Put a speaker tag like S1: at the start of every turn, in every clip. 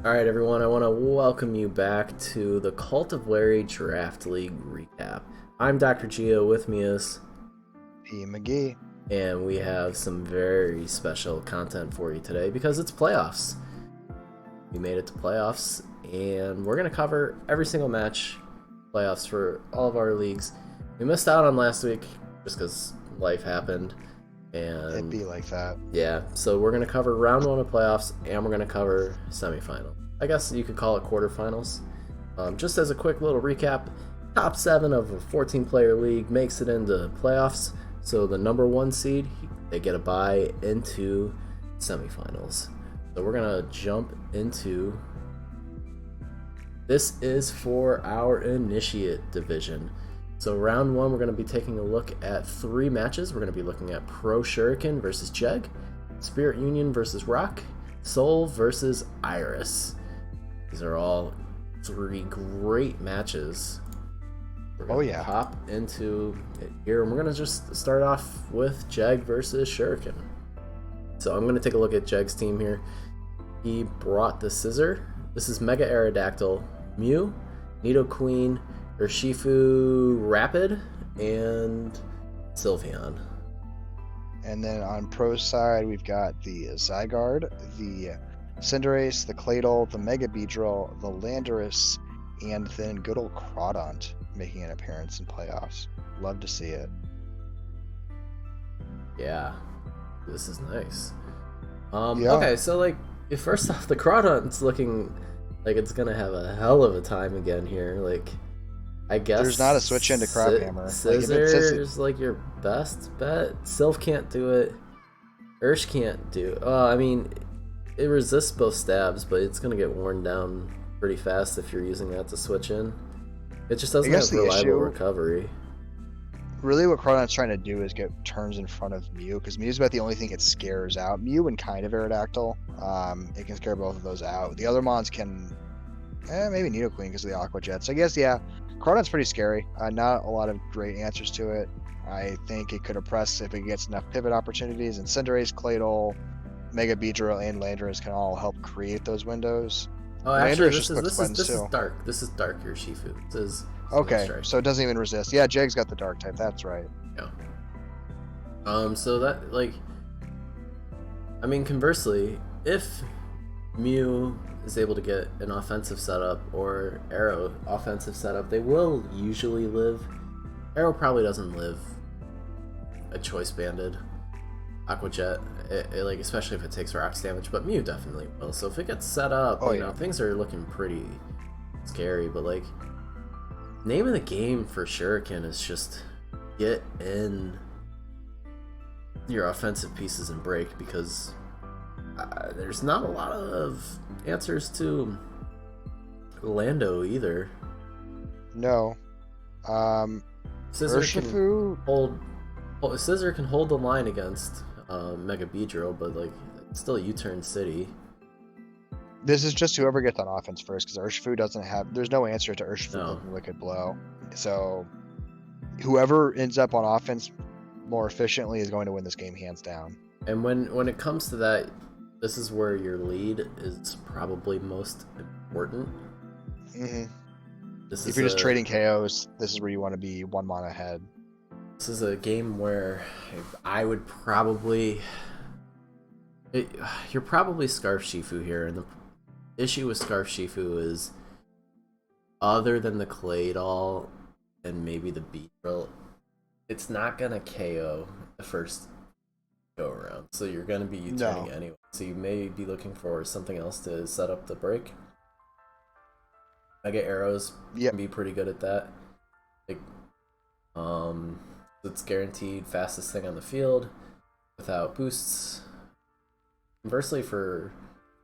S1: All right, everyone, I want to welcome you back to the Cult of Larry Draft League recap. I'm Dr. Geo, with me is,
S2: P McGee.
S1: and we have some very special content for you today because it's playoffs. We made it to playoffs, and we're going to cover every single match, playoffs for all of our leagues. We missed out on last week just because life happened.
S2: It'd be like that.
S1: Yeah, so we're going to cover round one of playoffs, and we're going to cover semifinal. I guess you could call it quarterfinals. Just as a quick little recap, top 7 of a 14-player league makes it into playoffs. So the number 1 seed, they get a bye into semifinals. So we're going to jump into... This is for our initiate division. So round 1, we're going to be taking a look at 3 matches. We're going to be looking at Pro Shuriken versus Jeg, Spirit Union versus Rock, Soul versus Iris. These are all 3 great matches. We're going to hop into it here, and we're going to just start off with Jeg versus Shuriken. So I'm going to take a look at Jeg's team here. He brought the Scissor. This is Mega Aerodactyl, Mew, Nidoqueen, Urshifu Rapid, and Sylveon.
S2: And then on Pro side, we've got the Zygarde, the Cinderace, the Claydol, the Mega Beedrill, the Landorus, and then good old Crawdont making an appearance in playoffs. Love to see it.
S1: Yeah, this is nice. Okay, so like, first off, the Crawdont's looking like it's gonna have a hell of a time again here. Like, I guess
S2: there's not a switch into Crabhammer.
S1: Scissor is like your best bet. Sylph can't do it. Ursh can't do it. I mean, it resists both stabs, but it's gonna get worn down pretty fast if you're using that to switch in. It just doesn't have reliable recovery.
S2: Really, what Crawdont's trying to do is get turns in front of Mew, because Mew's about the only thing it scares out. Mew and kind of Aerodactyl, it can scare both of those out. The other mons can, maybe Nidoqueen because of the Aqua Jets. So I guess, yeah, Crawdont's pretty scary. Not a lot of great answers to it. I think it could oppress if it gets enough pivot opportunities, and Cinderace, Claydol, Mega Beedrill, and Landorus can all help create those windows.
S1: Oh, actually, this is dark. This is dark Urshifu. This is
S2: okay, so it doesn't even resist. Yeah, Jeg's got the dark type. That's right.
S1: Yeah. So that, like, I mean, conversely, if Mew is able to get an offensive setup or Arrow offensive setup, they will usually live. Arrow probably doesn't live a choice banded Aqua Jet, like, especially if it takes rocks damage, but Mew definitely will. So if it gets set up, you know, things are looking pretty scary. But like, name of the game for Shuriken is just get in your offensive pieces and break, because there's not a lot of answers to Lando either.
S2: No.
S1: Scissor can hold the line against Mega Beedrill, but like, it's still U-turn City.
S2: This is just whoever gets on offense first, because Urshifu doesn't have. There's no answer to Urshifu Wicked Blow. So whoever ends up on offense more efficiently is going to win this game hands down.
S1: And when it comes to that, this is where your lead is probably most important.
S2: Mm-hmm. If you're just trading KOs, this is where you want to be 1 mana ahead.
S1: This is a game where I would probably... You're probably Scarf Shifu here, and the issue with Scarf Shifu is, other than the Claydol and maybe the Beedrill, it's not going to KO the first go around, so you're going to be U-turning anyway. So you may be looking for something else to set up the break. Mega Arrows can be pretty good at that. Like, it's guaranteed fastest thing on the field without boosts. Conversely, for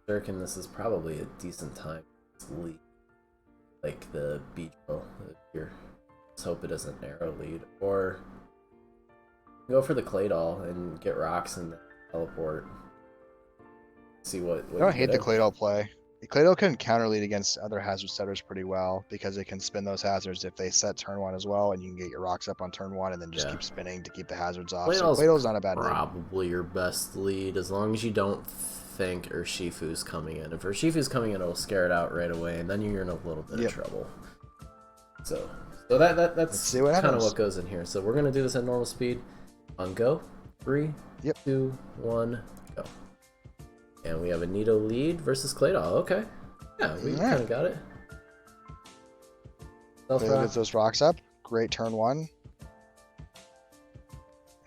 S1: Shuriken, this is probably a decent time to lead, like the Beedrill here. Let's hope it isn't Arrow lead, or go for the Claydol and get rocks and teleport. See what
S2: I don't hate the Claydol play. The Claydol can counter lead against other hazard setters pretty well, because it can spin those hazards if they set turn 1 as well, and you can get your rocks up on turn 1 and then just keep spinning to keep the hazards off. So Claydol's not a bad lead.
S1: Probably your best lead, as long as you don't think Urshifu's coming in. If Urshifu's coming in, it'll scare it out right away, and then you're in a little bit of trouble. So that's kind of what goes in here. So we're gonna do this at normal speed. On go, 3, 2, 1, go. And we have a Nido lead versus Claydol. Okay, yeah, we kind of got it.
S2: Claydol gets those rocks up. Great turn 1.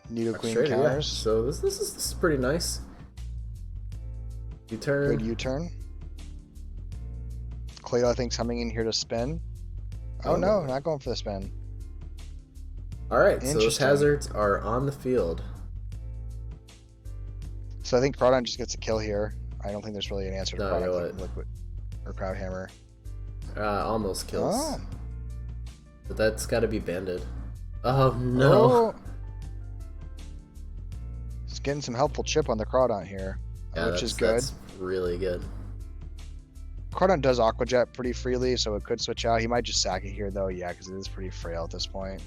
S2: Nido Queen counters.
S1: Yeah. So this is pretty nice. U-turn.
S2: Good U-turn. Claydol, I think, coming in here to spin. Oh no, not going for the spin.
S1: Alright, so those hazards are on the field.
S2: So I think Crawdon just gets a kill here. I don't think there's really an answer to Crawdon Liquid or Crowd Hammer.
S1: Almost kills. Oh. But that's got to be banded. Oh no.
S2: Just getting some helpful chip on the Crawdon here, which is good.
S1: That's really good.
S2: Crawdon does Aqua Jet pretty freely, so it could switch out. He might just sack it here, though, because it is pretty frail at this point.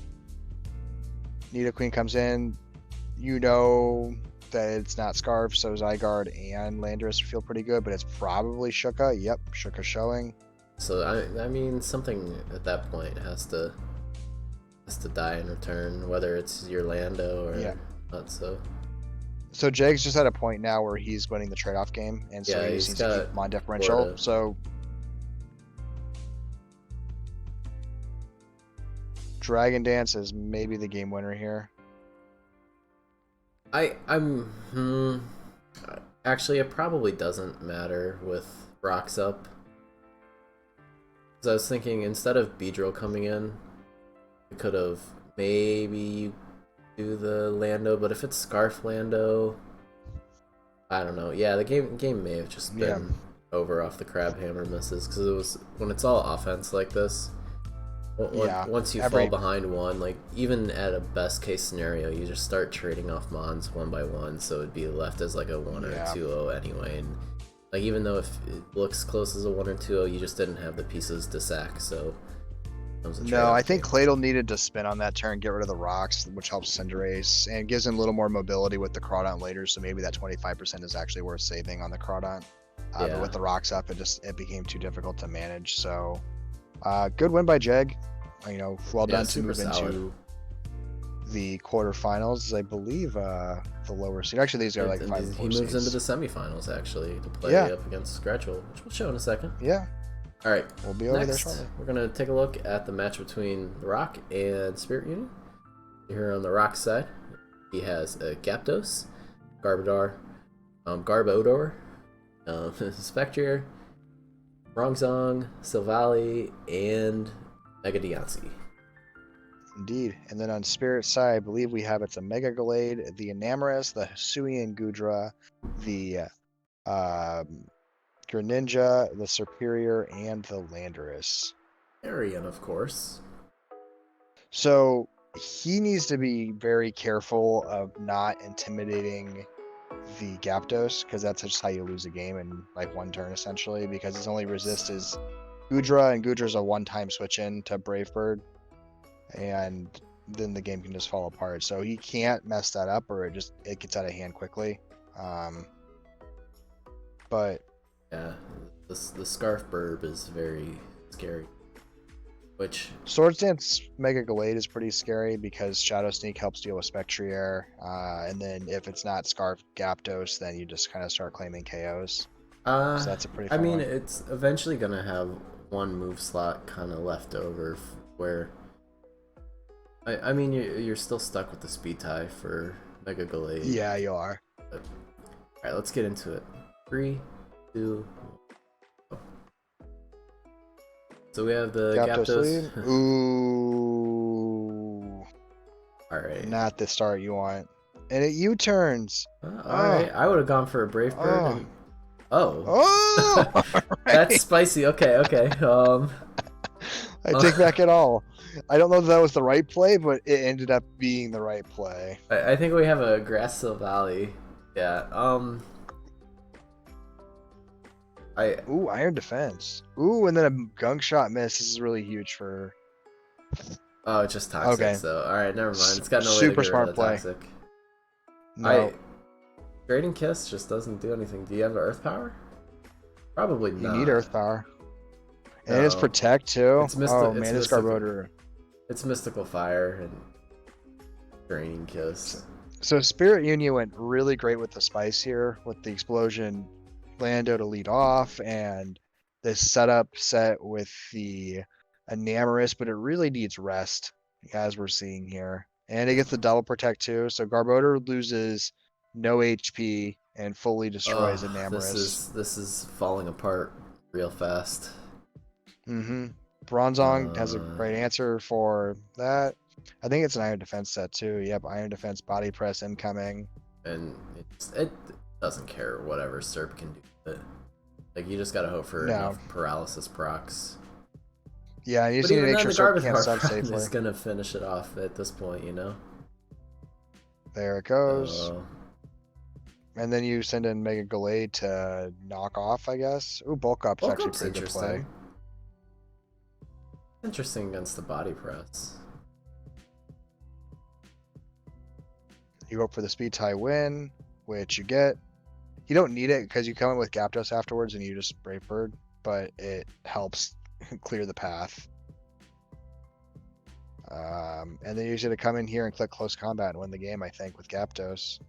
S2: Nido Queen comes in. You know that it's not Scarf, so Zygarde and Landorus feel pretty good, but it's probably Shuka. Yep, Shuka showing.
S1: So, I mean, something at that point has to die in return, whether it's your Lando or not, so...
S2: So Jag's just at a point now where he's winning the trade-off game, and so he needs to keep Mon differential. So Dragon Dance is maybe the game winner here.
S1: Actually, it probably doesn't matter with rocks up. Because I was thinking instead of Beedrill coming in, we could have maybe do the Lando, but if it's Scarf Lando, I don't know. Yeah, the game may have just been over off the Crab Hammer misses, because it was when it's all offense like this. Once you fall behind one, like even at a best case scenario, you just start trading off Mons one by one, so it'd be left as like a 1 or 2-0 anyway. And like even though if it looks close as a 1 or 2-0, you just didn't have the pieces to sack, so.
S2: No, I think Claydol needed to spin on that turn, get rid of the rocks, which helps Cinderace, and gives him a little more mobility with the Crawdon later, so maybe that 25% is actually worth saving on the Crawdon. But with the rocks up, it became too difficult to manage, so good win by Jag. Well done to move into the quarterfinals. I believe the lower seed. Actually, these are like 5 and 4
S1: He moves into the semifinals, actually, to play up against Scratchel, which we'll show in a second.
S2: Yeah.
S1: All right,
S2: we'll be over there shortly.
S1: We're going to take a look at the match between The Rock and Spirit Union. Here on The Rock side, he has a Gyarados, Garbodor, Spectrier, Bronzong, Silvally, and Mega Diancie.
S2: Indeed. And then on Spirit side, I believe we have it's a Mega Gallade, the Enamorus, the Hisuian Gudra, the Greninja, the Superior, and the Landorus.
S1: Arian, of course.
S2: So he needs to be very careful of not intimidating the Gyarados, because that's just how you lose a game in like one turn essentially, because his only resist is Gudra, and Gudra's a one-time switch in to Brave Bird, and then the game can just fall apart. So he can't mess that up, or it gets out of hand quickly. But
S1: yeah, the Scarf Burb is very scary. Which
S2: Swords Dance Mega Gallade is pretty scary because Shadow Sneak helps deal with Spectrier, and then if it's not Scarf Gyarados, then you just kind of start claiming KOs. So that's a pretty fun one.
S1: It's eventually gonna have one move slot kind of left over where I mean you're still stuck with the speed tie for Mega Gallade.
S2: Yeah, you are.
S1: But, all right, let's get into it. 3, 2, go. So we have the Gyarados.
S2: Ooh.
S1: All right.
S2: Not the start you want. And it U-turns.
S1: All right. I would have gone for a Brave Bird.
S2: Oh.
S1: That's spicy. Okay.
S2: I take back it all. I don't know if that was the right play, but it ended up being the right play.
S1: I think we have a Grass Silvally. Yeah.
S2: Ooh, Iron Defense. Ooh, and then a Gunk Shot miss. This is really huge for...
S1: Oh, it's just toxic. Okay. So, all right, never mind. It's got no way
S2: super
S1: to get
S2: smart
S1: rid of
S2: play.
S1: Toxic.
S2: No.
S1: Trading Kiss just doesn't do anything. Do you have Earth Power? Probably
S2: You need Earth
S1: not.
S2: Power. And it's
S1: No.
S2: Protect too.
S1: It's
S2: Oh
S1: it's
S2: man, this
S1: mystical.
S2: Garbodor.
S1: It's Mystical Fire and Draining
S2: So,
S1: Kiss.
S2: so Spirit Union went really great with the spice here, with the Explosion Lando to lead off, and this setup set with the Enamorous, but it really needs rest, as we're seeing here. And it gets the double protect too, so Garbodor loses no HP and fully destroys
S1: Oh,
S2: Enamorous.
S1: this is falling apart real fast.
S2: Mm-hmm. Bronzong has a
S1: Uh,
S2: great answer for that. I think it's an Iron Defense set too. Yep, Iron Defense Body Press incoming.
S1: and it doesn't care whatever Serp can do. But, like you just gotta hope for
S2: No.
S1: enough paralysis procs.
S2: Yeah, you just
S1: But
S2: need to
S1: even
S2: make
S1: then,
S2: sure
S1: the
S2: Serp
S1: garbage
S2: can't sub
S1: run
S2: safely.
S1: is gonna finish it off at this point, you know.
S2: There it goes.
S1: Uh,
S2: And then you send in Mega Gallade to knock off, I guess. Ooh, Bulk Up's
S1: Bulk
S2: actually a
S1: Up's
S2: pretty good play.
S1: interesting. Interesting against the body press.
S2: You hope for the speed tie win, which you get. You don't need it because you come in with Gyarados afterwards and you just Brave Bird, but it helps clear the path. And then you should have come in here and click Close Combat and win the game, I think, with Gyarados.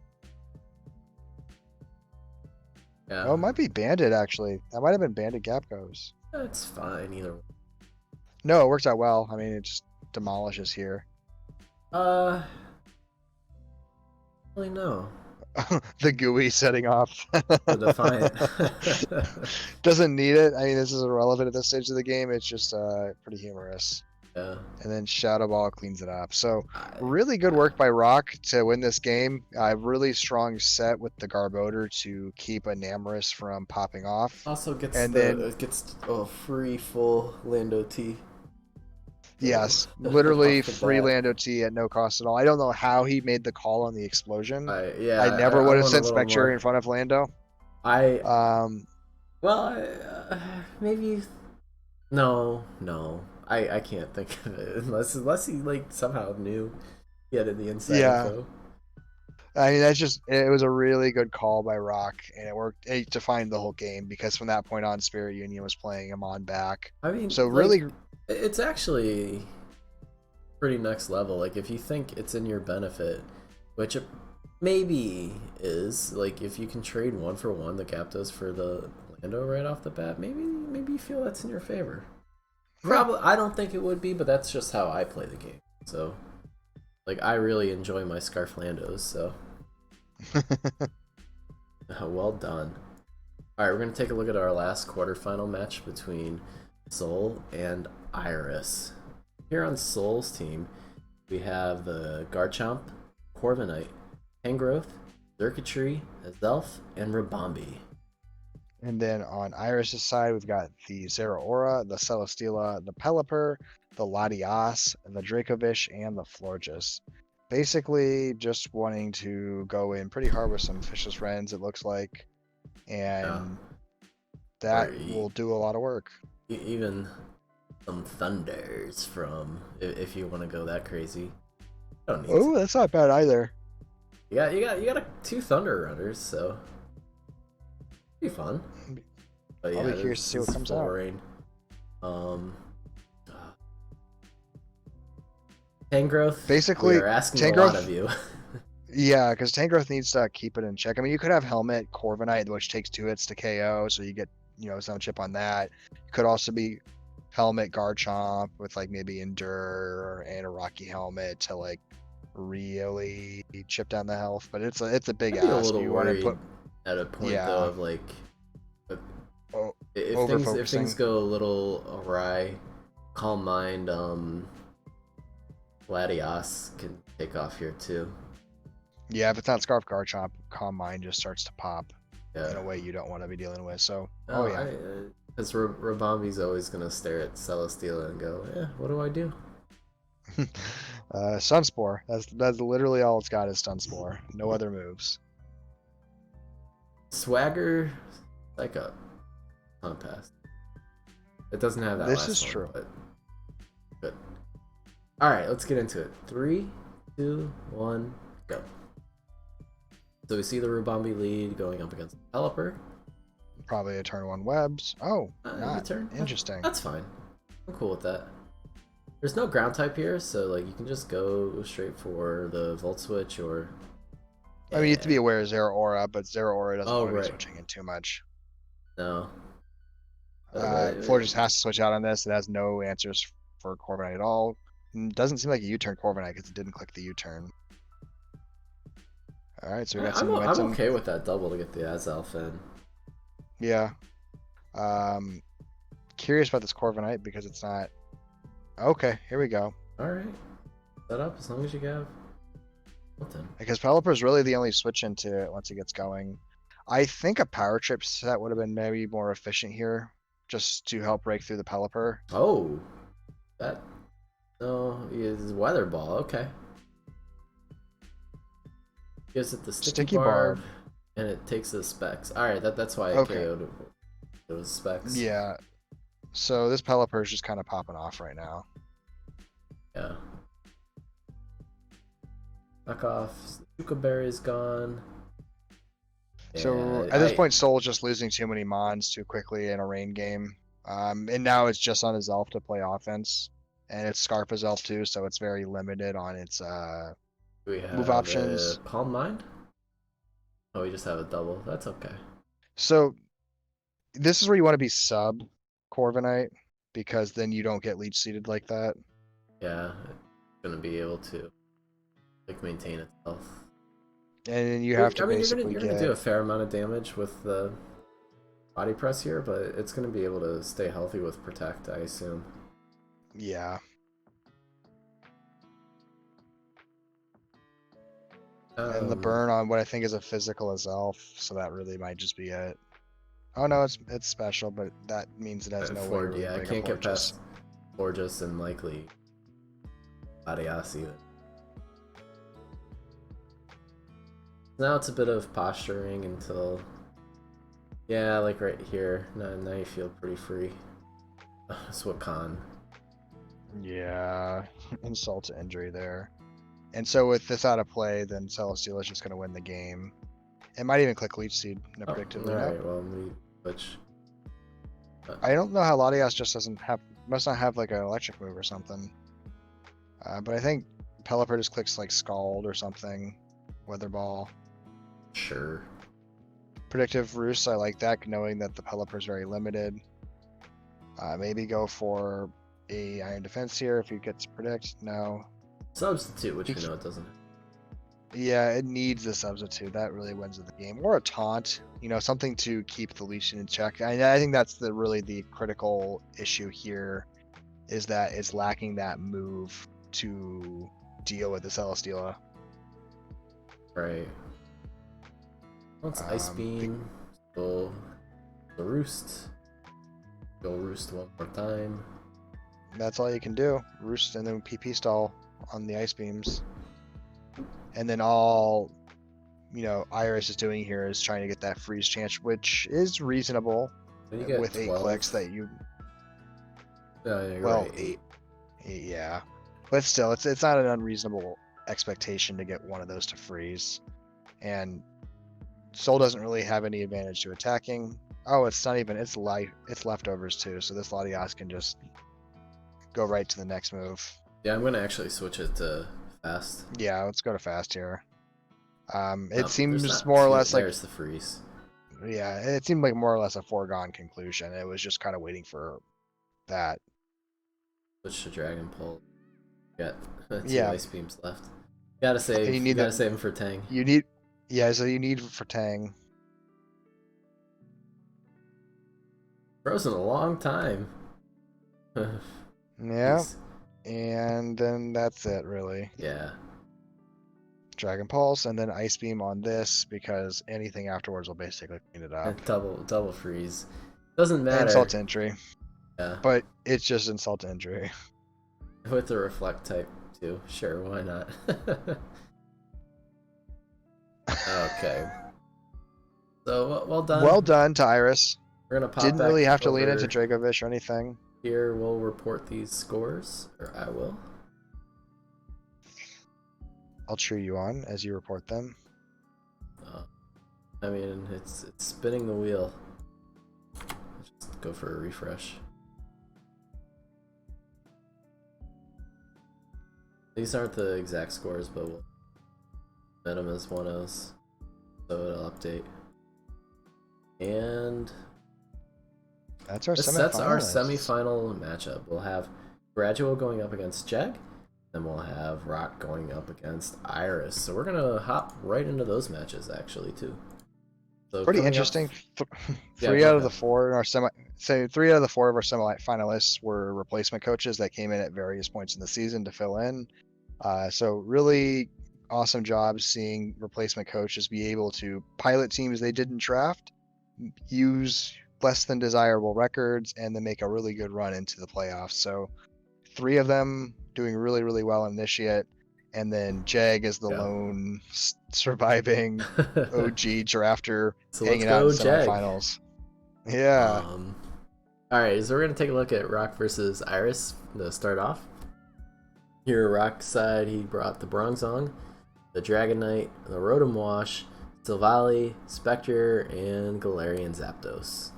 S1: Yeah.
S2: Oh, it might be Bandit, actually. That might have been Bandit Gyarados.
S1: It's fine either way.
S2: No, it works out well. I mean, it just demolishes here.
S1: Really no.
S2: The GUI setting off.
S1: The Defiant.
S2: Doesn't need it. I mean, this is irrelevant at this stage of the game. It's just pretty humorous.
S1: Yeah.
S2: And then Shadow Ball cleans it up. So
S1: I,
S2: really good work by Rock to win this game. Really strong set with the Garbodor to keep Enamorous from popping off.
S1: also gets
S2: And then
S1: it gets a free full Lando T.
S2: yes, literally
S1: Off the
S2: free
S1: bat.
S2: Lando T at no cost at all. I don't know how he made the call on the explosion.
S1: Yeah,
S2: I never
S1: I
S2: would have
S1: want a
S2: sent
S1: little
S2: Spectre
S1: more.
S2: in front of Lando.
S1: I
S2: Um,
S1: well, maybe no. I can't think of it unless he like somehow knew he had the inside
S2: yeah.
S1: info.
S2: I mean, it was a really good call by Rock, and it worked to find the whole game because from that point on, Spirit Union was playing him on back.
S1: I mean,
S2: So
S1: like,
S2: really,
S1: it's actually pretty next level. Like if you think it's in your benefit, which it maybe is, like if you can trade 1-for-1 the Gyarados for the Lando right off the bat, maybe you feel that's in your favor. Probably, I don't think it would be, but that's just how I play the game. So, like, I really enjoy my Scarf Landos. So, well done. All right, we're gonna take a look at our last quarterfinal match between Soul and Iris. Here on Soul's team, we have the Garchomp, Corviknight, Tangrowth, Xurkitree, Azelf, and Rabombi.
S2: and then on Iris's side, we've got the Zeraora, the Celesteela, the Pelipper, the Latias, the Dracovish, and the Florges. Basically, just wanting to go in pretty hard with some Fish's Friends, it looks like, and that will do a lot of work.
S1: Even some Thunders from, if you want to go that crazy. Don't need
S2: Oh, that's not bad either.
S1: You got 2 Thunder Runners, so be fun. But
S2: I'll be curious to see what comes out.
S1: Rain. Tangrowth.
S2: Basically,
S1: we are asking a
S2: Tangrowth-
S1: lot of you.
S2: Yeah, because Tangrowth needs to keep it in check. I mean, you could have Helmet Corviknight, which takes 2 hits to KO, so you get some chip on that. It could also be Helmet Garchomp with like maybe Endure and a Rocky Helmet to like really chip down the health. But it's a big
S1: I'd be a
S2: ask.
S1: little
S2: You want to
S1: worried
S2: put
S1: at a point
S2: Yeah.
S1: though of like if
S2: over-focusing.
S1: things go a little awry, Calm Mind, Latias can take off here too.
S2: Yeah, if it's not Scarf Garchomp, Calm Mind just starts to pop in a
S1: Yeah.
S2: way you don't want to be dealing with. So,
S1: No,
S2: yeah.
S1: Because Rabombi's always gonna stare at Celesteela and go, "Yeah, what do I do?"
S2: Sunspore. That's literally all it's got is Sunspore. No other moves.
S1: Swagger, like a pass. It doesn't have that.
S2: This
S1: last
S2: is
S1: one,
S2: true.
S1: But good. All right, let's get into it. 3, 2, 1, go. So we see the Rubambi lead going up against Pelipper.
S2: Probably a turn 1 webs. Oh, not.
S1: U-turn.
S2: Interesting.
S1: That's fine. I'm cool with that. There's no ground type here, so like you can just go straight for the Volt Switch or...
S2: I mean, you have to be aware of Zero Aura, but Zero Aura doesn't want to be
S1: right.
S2: switching in too much.
S1: No.
S2: Floor just has to switch out on this. It has no answers for Corviknight at all. Doesn't seem like a U-turn Corviknight because it didn't click the U-turn. All right, so we got some momentum.
S1: I'm okay with that double to get the Azelf in.
S2: Yeah. Curious about this Corviknight because it's not. Okay, here we go.
S1: All right. Set up as long as you have something.
S2: Because Pelipper is really the only switch into it once it gets going. I think a Power Trip set would have been maybe more efficient here, just to help break through the Pelipper.
S1: Oh, that no, is Weather Ball. Okay, gives it the sticky barb, and it takes the specs. All right, that's why it KO'd those specs.
S2: Yeah. So this Pelipper is just kind of popping off right now.
S1: Yeah. Knock off. Yucca Berry's gone.
S2: So at this point, Soul's just losing too many mons too quickly in a rain game. And now it's just on his elf to play offense. And it's Scarpa's elf too, so it's very limited on its move options.
S1: Calm Mind? Oh, we just have a double. That's okay.
S2: So this is where you want to be sub Corviknight, because then you don't get leech seated like that.
S1: Yeah, it's gonna be able to like maintain itself.
S2: And then you have to basically
S1: you're gonna do a fair amount of damage with the body press here, but it's gonna be able to stay healthy with protect, I assume.
S2: Yeah. And the burn on what I think is a physical is elf, so that really might just be it. Oh no, it's special, but that means it has no way to really
S1: I can't get past Forgus and likely Latias even. Now it's a bit of posturing until, yeah, like right here. Now you feel pretty free. That's what con.
S2: Yeah, insult to injury there. And so with this out of play, then Celesteela is just going to win the game. It might even click Leech Seed predictably.
S1: Alright, well, we switch.
S2: I don't know how Latias just must not have like an electric move or something. But I think Pelipper just clicks like Scald or something. Weather Ball.
S1: Sure.
S2: Predictive Roost, I like that, knowing that the Pelipper is very limited. Maybe go for a Iron Defense here if he gets to predict. No.
S1: Substitute, which we know it doesn't.
S2: Yeah, it needs a substitute. That really wins the game. Or a taunt, something to keep the leech in check. I think that's really the critical issue here, is that it's lacking that move to deal with the Celesteela.
S1: Right. Once Ice Beam, go the Roost. Go Roost one more time.
S2: That's all you can do. Roost and then PP stall on the Ice Beams. And then all, Iris is doing here is trying to get that freeze chance, which is reasonable with 8 clicks that you...
S1: You're
S2: well,
S1: right.
S2: 8, yeah. But still, it's not an unreasonable expectation to get one of those to freeze. And Soul doesn't really have any advantage to attacking. Oh, it's not even, it's leftovers too, so this Latias can just go right to the next move.
S1: Yeah, I'm gonna actually switch it to fast.
S2: Yeah, let's go to fast here. It seems more or less like...
S1: There's the freeze.
S2: Yeah, it seemed like more or less a foregone conclusion. It was just kind of waiting for that.
S1: Switch to Dragon Pulse. Got 2 Ice Beams left. Gotta save. You gotta save him for Tang.
S2: So you need for Tang.
S1: Frozen a long time.
S2: Yeah. And then that's it, really.
S1: Yeah.
S2: Dragon Pulse, and then Ice Beam on this, because anything afterwards will basically clean it up.
S1: Double freeze. Doesn't matter.
S2: Insult to injury.
S1: Yeah.
S2: But it's just insult to injury.
S1: With the reflect type too. Sure, why not? Okay. So well done.
S2: Well done to Iris.
S1: We're gonna pop
S2: Didn't
S1: back
S2: really have to
S1: over.
S2: lean into Dragovich or anything.
S1: Here we'll report these scores, or I will.
S2: I'll cheer you on as you report them.
S1: I mean, it's spinning the wheel. Just go for a refresh. These aren't the exact scores, but we'll set them as 1-0s, so it'll update. And
S2: That's our
S1: this sets our
S2: semifinalists.
S1: semifinal matchup. We'll have Gradual going up against Jeg, then we'll have Rock going up against Iris. So we're gonna hop right into those matches actually too. So
S2: Pretty
S1: coming up,
S2: interesting.
S1: yeah,
S2: Three
S1: go
S2: out of the
S1: ahead.
S2: four in our say 3 out of the 4 of our semi-finalists were replacement coaches that came in at various points in the season to fill in. So really awesome job seeing replacement coaches be able to pilot teams they didn't draft, use less than desirable records, and then make a really good run into the playoffs. So 3 of them doing really, really well in Initiate, and then Jag is the
S1: Yeah.
S2: lone surviving OG drafter
S1: So let's
S2: hanging out in
S1: go Jag.
S2: semifinals. Yeah.
S1: Um, all right, so we're gonna take a look at Rock versus Iris to start off. Here, Rock's side, he brought the Bronzong, the Dragon Knight, the Rotom Wash, Silvally, Spectre, and Galarian Zapdos.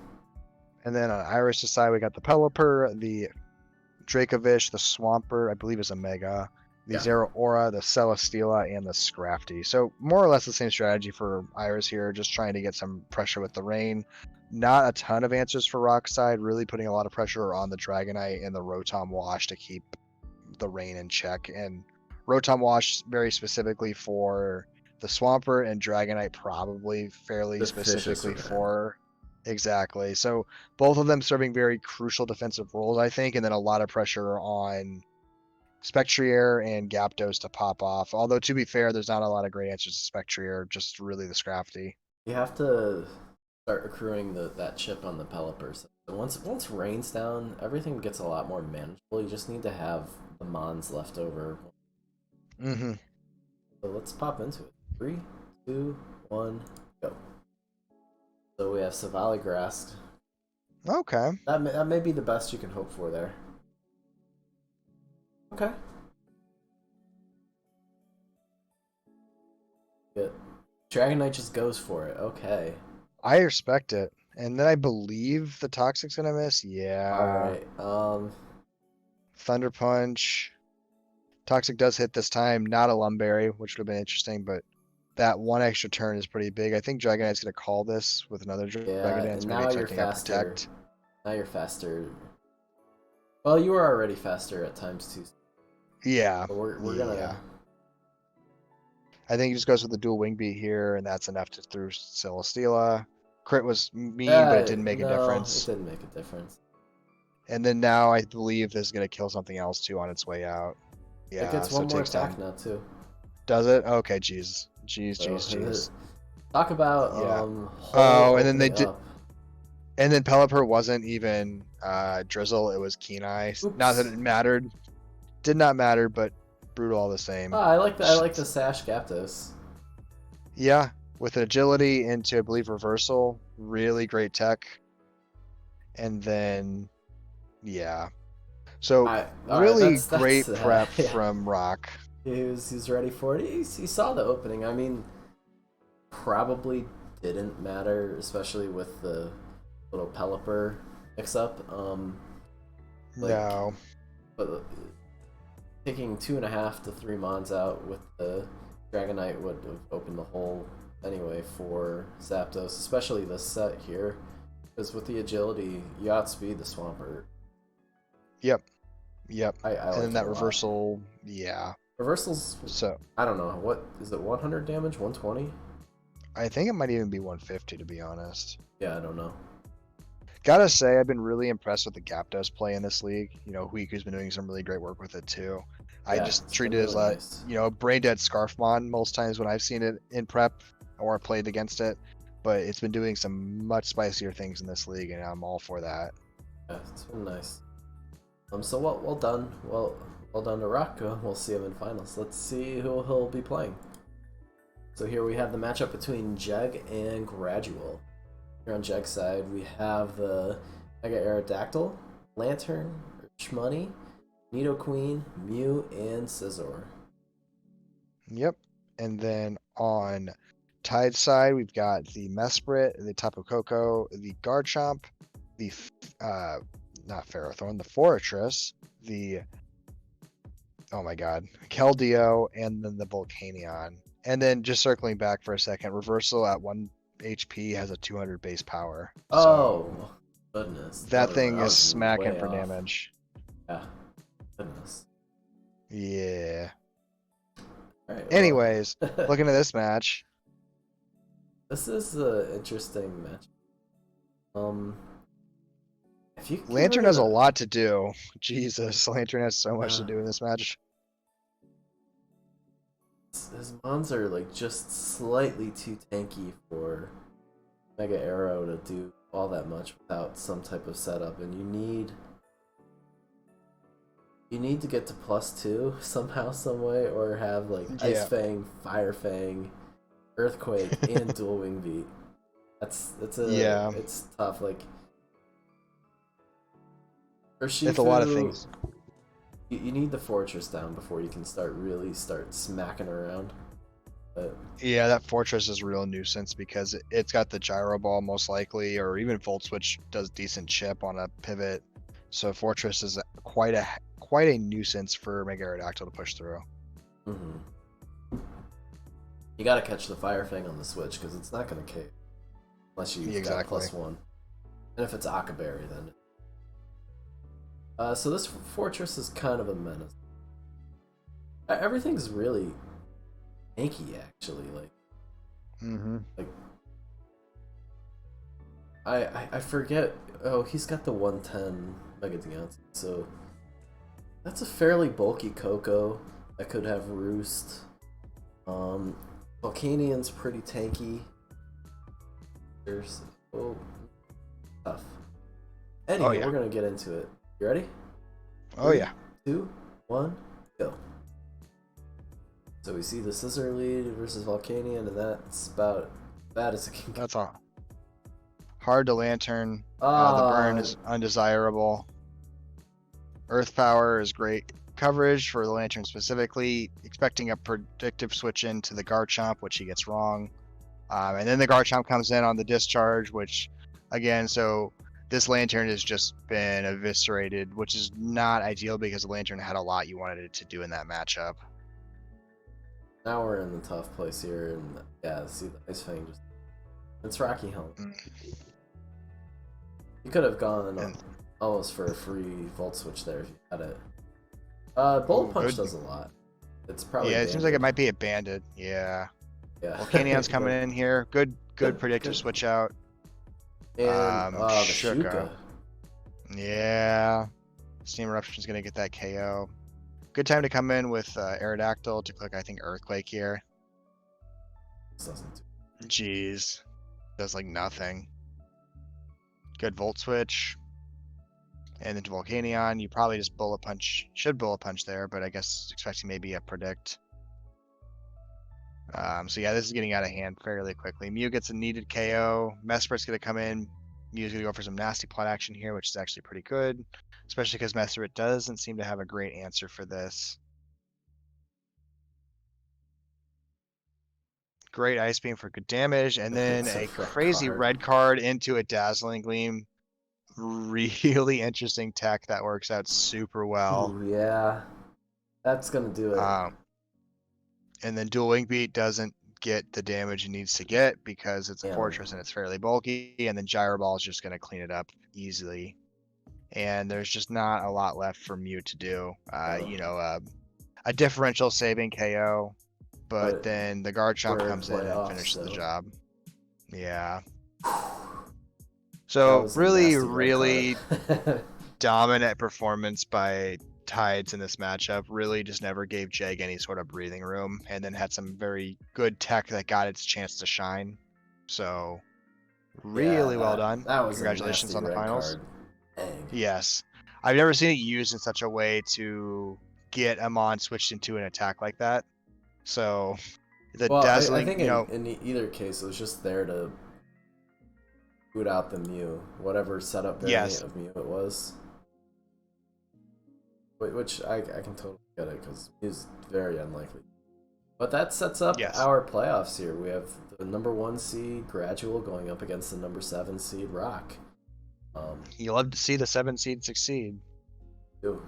S2: And then on Iris' side, we got the Pelipper, the Dracovish, the Swampert, I believe is a Mega, the
S1: Yeah.
S2: Zeraora, the Celesteela, and the Scrafty. So more or less the same strategy for Iris here, just trying to get some pressure with the rain. Not a ton of answers for Rock's side, really putting a lot of pressure on the Dragonite and the Rotom Wash to keep the rain in check. And Rotom Wash very specifically for the Swampert, and Dragonite probably fairly
S1: The Fishes
S2: specifically
S1: Revenge.
S2: for exactly. So both of them serving very crucial defensive roles, I think, and then a lot of pressure on Spectrier and Gyapdos to pop off. Although to be fair, there's not a lot of great answers to Spectrier, just really the Scrafty.
S1: You have to start accruing that chip on the Pelipper. So once rain's down, everything gets a lot more manageable. You just need to have the Mons left over.
S2: Mm-hmm.
S1: So let's pop into it. 3, 2, 1, go. So we have Savali Grass.
S2: Okay.
S1: That may be the best you can hope for there. Okay. Good. Dragonite just goes for it. Okay.
S2: I respect it. And then I believe the Toxic's gonna miss. Yeah.
S1: Alright.
S2: Thunder Punch. Toxic does hit this time, not a Lumberry, which would have been interesting, but that one extra turn is pretty big. I think Dragonite's going to call this with another Dragon
S1: Yeah,
S2: Dance,
S1: and
S2: maybe
S1: now you're
S2: expecting a
S1: faster.
S2: Protect.
S1: Now you're faster. Well, you were already faster at times too.
S2: Yeah,
S1: But we're
S2: yeah.
S1: gonna.
S2: I think he just goes with the dual wing beat here, and that's enough to through Celesteela. Crit was mean, but it didn't make a
S1: No, it
S2: difference.
S1: didn't make a difference.
S2: And then now I believe this is going to kill something else too on its way out.
S1: It
S2: Yeah,
S1: gets
S2: so
S1: one
S2: it
S1: more
S2: takes down.
S1: attack now too.
S2: Does it? Okay, jeez.
S1: So
S2: Jeez.
S1: talk about
S2: Yeah.
S1: hole
S2: Oh, and then they
S1: opening
S2: did.
S1: up.
S2: And then Pelipper wasn't even Drizzle, it was Keen-Eye. Not that
S1: Oops.
S2: it mattered. Did not matter, but brutal all the same.
S1: Oh, I like the Sash Gapdos.
S2: Yeah, with agility into, I believe, reversal. Really great tech. And then, yeah. So,
S1: Alright,
S2: really
S1: that's
S2: great prep
S1: yeah.
S2: from Rock.
S1: He's ready for it. He saw the opening. I mean, probably didn't matter, especially with the little Pelipper mix up. Like,
S2: No.
S1: but taking 2.5 to 3 Mons out with the Dragonite would have opened the hole anyway for Zapdos, especially this set here. Because with the agility, you outspeed the Swampert.
S2: Yep.
S1: I
S2: And
S1: like
S2: then
S1: it
S2: that
S1: a lot.
S2: reversal, yeah.
S1: Reversals,
S2: So,
S1: I don't know. What is it, 100 damage? 120?
S2: I think it might even be 150, to be honest.
S1: Yeah, I don't know.
S2: Gotta say, I've been really impressed with the Gyapdos play in this league. Huiku's been doing some really great work with it too. I
S1: Yeah,
S2: just
S1: it's been
S2: treat it as
S1: really
S2: a,
S1: nice.
S2: brain dead Scarfmon most times when I've seen it in prep or played against it. But it's been doing some much spicier things in this league, and I'm all for that.
S1: Yeah, it's been nice. So well done. Well done to Rock. We'll see him in finals. Let's see who he'll be playing. So here we have the matchup between Jeg and Gradual. Here on Jeg's side, we have the Mega Aerodactyl, Lantern, Shmoney, Nidoqueen, Mew, and Scizor.
S2: Yep. And then on Tide side, we've got the Mesprit, the Tapu Koko, the Garchomp, the not Ferrothorn, the Fortress, the oh my god, Keldeo, and then the Volcanion. And then just circling back for a second, Reversal at 1 HP has a 200 base power. So
S1: Oh, goodness.
S2: that thing
S1: I
S2: is
S1: was
S2: smacking
S1: way
S2: for
S1: off.
S2: damage.
S1: Yeah, goodness.
S2: Yeah.
S1: All right,
S2: Anyways,
S1: well.
S2: looking at this match.
S1: This is an interesting match. If you could get
S2: Lantern
S1: rid of
S2: has a
S1: the,
S2: lot to do. Jesus, Lantern has so much
S1: uh,
S2: to do in this match.
S1: his mons are like just slightly too tanky for Mega Arrow to do all that much without some type of setup, and you need to get to +2 somehow, some way, or have like Ice
S2: Yeah.
S1: Fang, Fire Fang, Earthquake, and Dual Wing Beat.
S2: Yeah.
S1: It's tough. Like for
S2: It's a lot of
S1: Shifu,
S2: things.
S1: you need the Fortress down before you can really start smacking around. But
S2: Yeah, that Fortress is a real nuisance because it's got the Gyro Ball most likely, or even Volt Switch does decent chip on a pivot. So Fortress is quite a nuisance for Mega Aerodactyl to push through.
S1: you gotta catch the Fire Fang on the Switch because it's not gonna cave unless you
S2: Exactly.
S1: got +1. And if it's Akaberry, then. So this Fortress is kind of a menace. Everything's really tanky, actually. Like I forget. Oh, he's got the 110 Mega Deontay, so that's a fairly bulky Coco that could have Roost. Volcanian's pretty tanky. There's tough. Anyway,
S2: yeah.
S1: we're gonna get into it. You ready?
S2: Oh yeah.
S1: 2, 1, go. So we see the Scissor lead versus Volcanion, and that's about bad as it can get.
S2: That's all. Hard to Lantern. The burn is undesirable. Earth Power is great coverage for the Lantern specifically. Expecting a predictive switch into the Garchomp, which he gets wrong. And then the Garchomp comes in on the discharge, which, again, so this Lantern has just been eviscerated, which is not ideal because the Lantern had a lot you wanted it to do in that matchup.
S1: Now we're in the tough place here, and yeah, see the Ice Fang just. It's Rocky Helm. You could have gone almost for a free Volt Switch there if you had it. Bullet Punch does a lot. It's probably
S2: it seems like it might be a banded. Yeah.
S1: Yeah.
S2: Volcanion's coming in here. Good predictive switch out.
S1: And the
S2: Shuka. Yeah. Steam Eruption's gonna get that KO. Good time to come in with Aerodactyl to click, I think, Earthquake here. Jeez. Does like nothing. Good Volt Switch. And then to Volcanion, you probably just should Bullet Punch there, but I guess expecting maybe a Predict. So yeah, this is getting out of hand fairly quickly. Mew gets a needed KO. Mesprit's gonna come in. Mew's gonna go for some nasty plot action here, which is actually pretty good. Especially because Mesprit doesn't seem to have a great answer for this. Great Ice Beam for good damage, and then a crazy red card into a Dazzling Gleam. Really interesting tech that works out super well.
S1: Ooh, yeah, that's gonna do it.
S2: And then Dual Wing Beat doesn't get the damage it needs to get because it's a Fortress and it's fairly bulky, and then Gyro Ball is just going to clean it up easily. And there's just not a lot left for Mew to do. A differential saving KO, but then the Garchomp comes in and finishes the job. Yeah. So really dominant performance by Tides in this matchup. Really just never gave Jeg any sort of breathing room, and then had some very good tech that got its chance to shine. So really well done. Congratulations on the finals. Yes. I've never seen it used in such a way to get a mon switched into an attack like that. So the Dazzling,
S1: I think in either case it was just there to boot out the Mew, whatever setup variant of Mew it was. Which I can totally get it, because Mew's very unlikely. But that sets up
S2: Yes.
S1: our playoffs here. We have the number 1 seed Gradual going up against the number 7 seed Rock.
S2: You love to see the 7 seed succeed.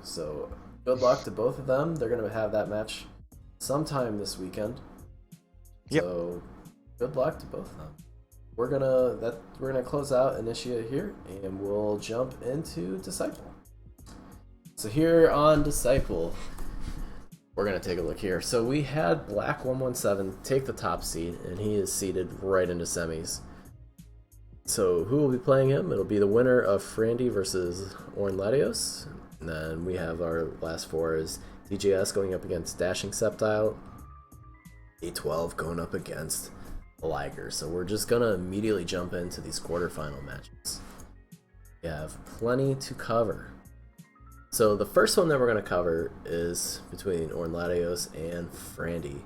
S1: So good luck to both of them. They're going to have that match sometime this weekend.
S2: Yep.
S1: So good luck to both of them. We're gonna close out Initiate here, and we'll jump into Disciple. So here on Disciple, we're gonna take a look here. So we had Black 117 take the top seed, and he is seeded right into semis. So who will be playing him? It'll be the winner of Frandy versus Orn Latios. And then we have our last four is DJS going up against Dashing Septile, A12 going up against Liger. So we're just gonna immediately jump into these quarterfinal matches. We have plenty to cover. So the first one that we're gonna cover is between Orn Latios and Frandy.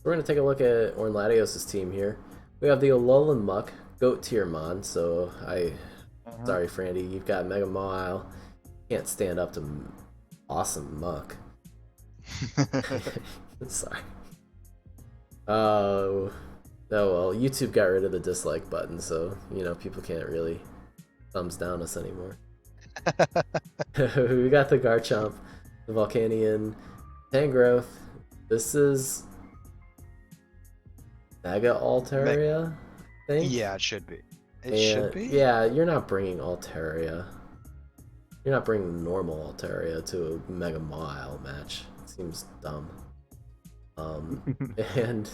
S1: We're gonna take a look at Orn Latios' team here. We have the Alolan Muck, Goat Tier Mon. So sorry Frandy, you've got Mega Mile. Can't stand up to awesome Muck. Sorry. Oh well, YouTube got rid of the dislike button, so people can't really thumbs down us anymore. We got the Garchomp, the Volcanion, Tangrowth. This is Mega Altaria, I think.
S2: Yeah, it should be. It should be.
S1: Yeah, you're not bringing Altaria. You're not bringing normal Altaria to a Mega Mile match. It seems dumb. And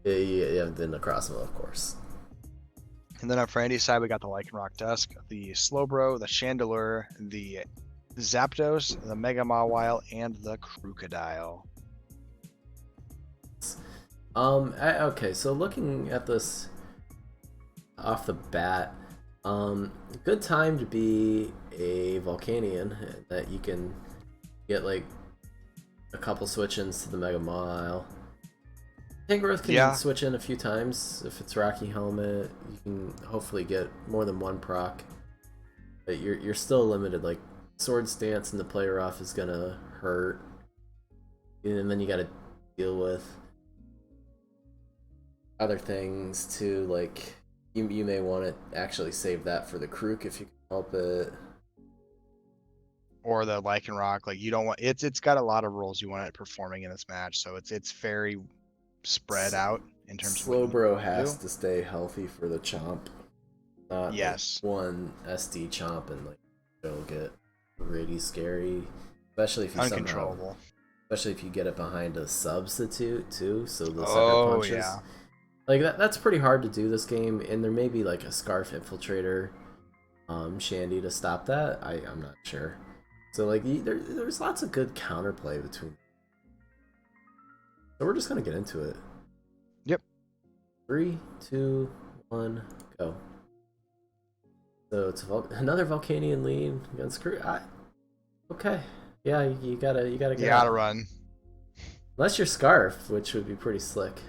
S1: you have the Necrozma, of course.
S2: And then on Frandy's side, we got the Lycanroc Dusk, the Slowbro, the Chandelure, the Zapdos, the Mega Mawile, and the Crocodile.
S1: Okay, so looking at this off the bat, good time to be a Volcanion that you can get like a couple switch-ins to the Mega Mile. Tangrowth can switch in a few times if it's Rocky Helmet. You can hopefully get more than one proc, but you're still limited. Like Sword Stance and the Play Rough is gonna hurt, and then you got to deal with other things too. Like you may want to actually save that for the Krook if you can help it.
S2: Or the Lycanroc, like you don't want it's got a lot of roles you want it performing in this match, so it's very spread out in terms of
S1: Slowbro has to stay healthy for the Chomp. Not
S2: yes.
S1: Like one SD Chomp and like it'll get really scary, especially if you
S2: uncontrollable.
S1: Especially if you get it behind a substitute too, so the sucker punches.
S2: Yeah.
S1: Like that's pretty hard to do this game, and there may be like a Scarf Infiltrator, Shandy to stop that. I'm not sure. So like there's lots of good counterplay between. So we're just gonna get into it.
S2: Yep.
S1: 3, 2, 1, go. So it's another Volcanion lead against Crew. Okay. Yeah, you gotta get.
S2: You gotta run.
S1: Unless you're Scarf, which would be pretty slick.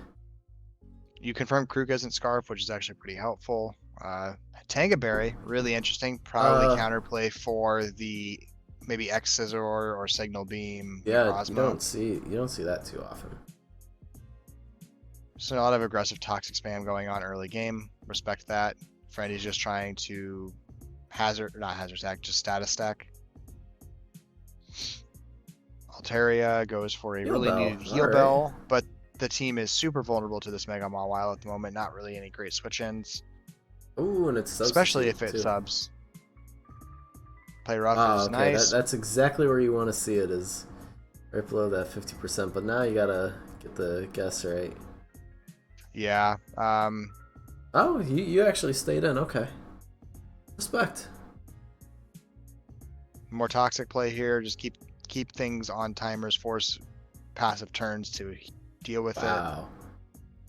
S2: You confirm Krook isn't Scarf, which is actually pretty helpful. Tangaberry, really interesting. Probably counterplay for the maybe X Scissor or Signal Beam.
S1: Yeah,
S2: Necrozma.
S1: you don't see that too often.
S2: So a lot of aggressive toxic spam going on early game. Respect that. Frandy's just trying to just status stack. Altaria goes for a really needed heal bell, but the team is super vulnerable to this Mega Mawile at the moment. Not really any great switch-ins.
S1: Ooh, and it's
S2: especially if it
S1: too.
S2: Subs. Play rough is nice.
S1: That's exactly where you want to see it, is right below that 50%. But now you gotta get the guess right.
S2: Yeah.
S1: Oh, you actually stayed in. Okay. Respect.
S2: More toxic play here. Just keep things on timers. Force passive turns to deal with it.
S1: Wow.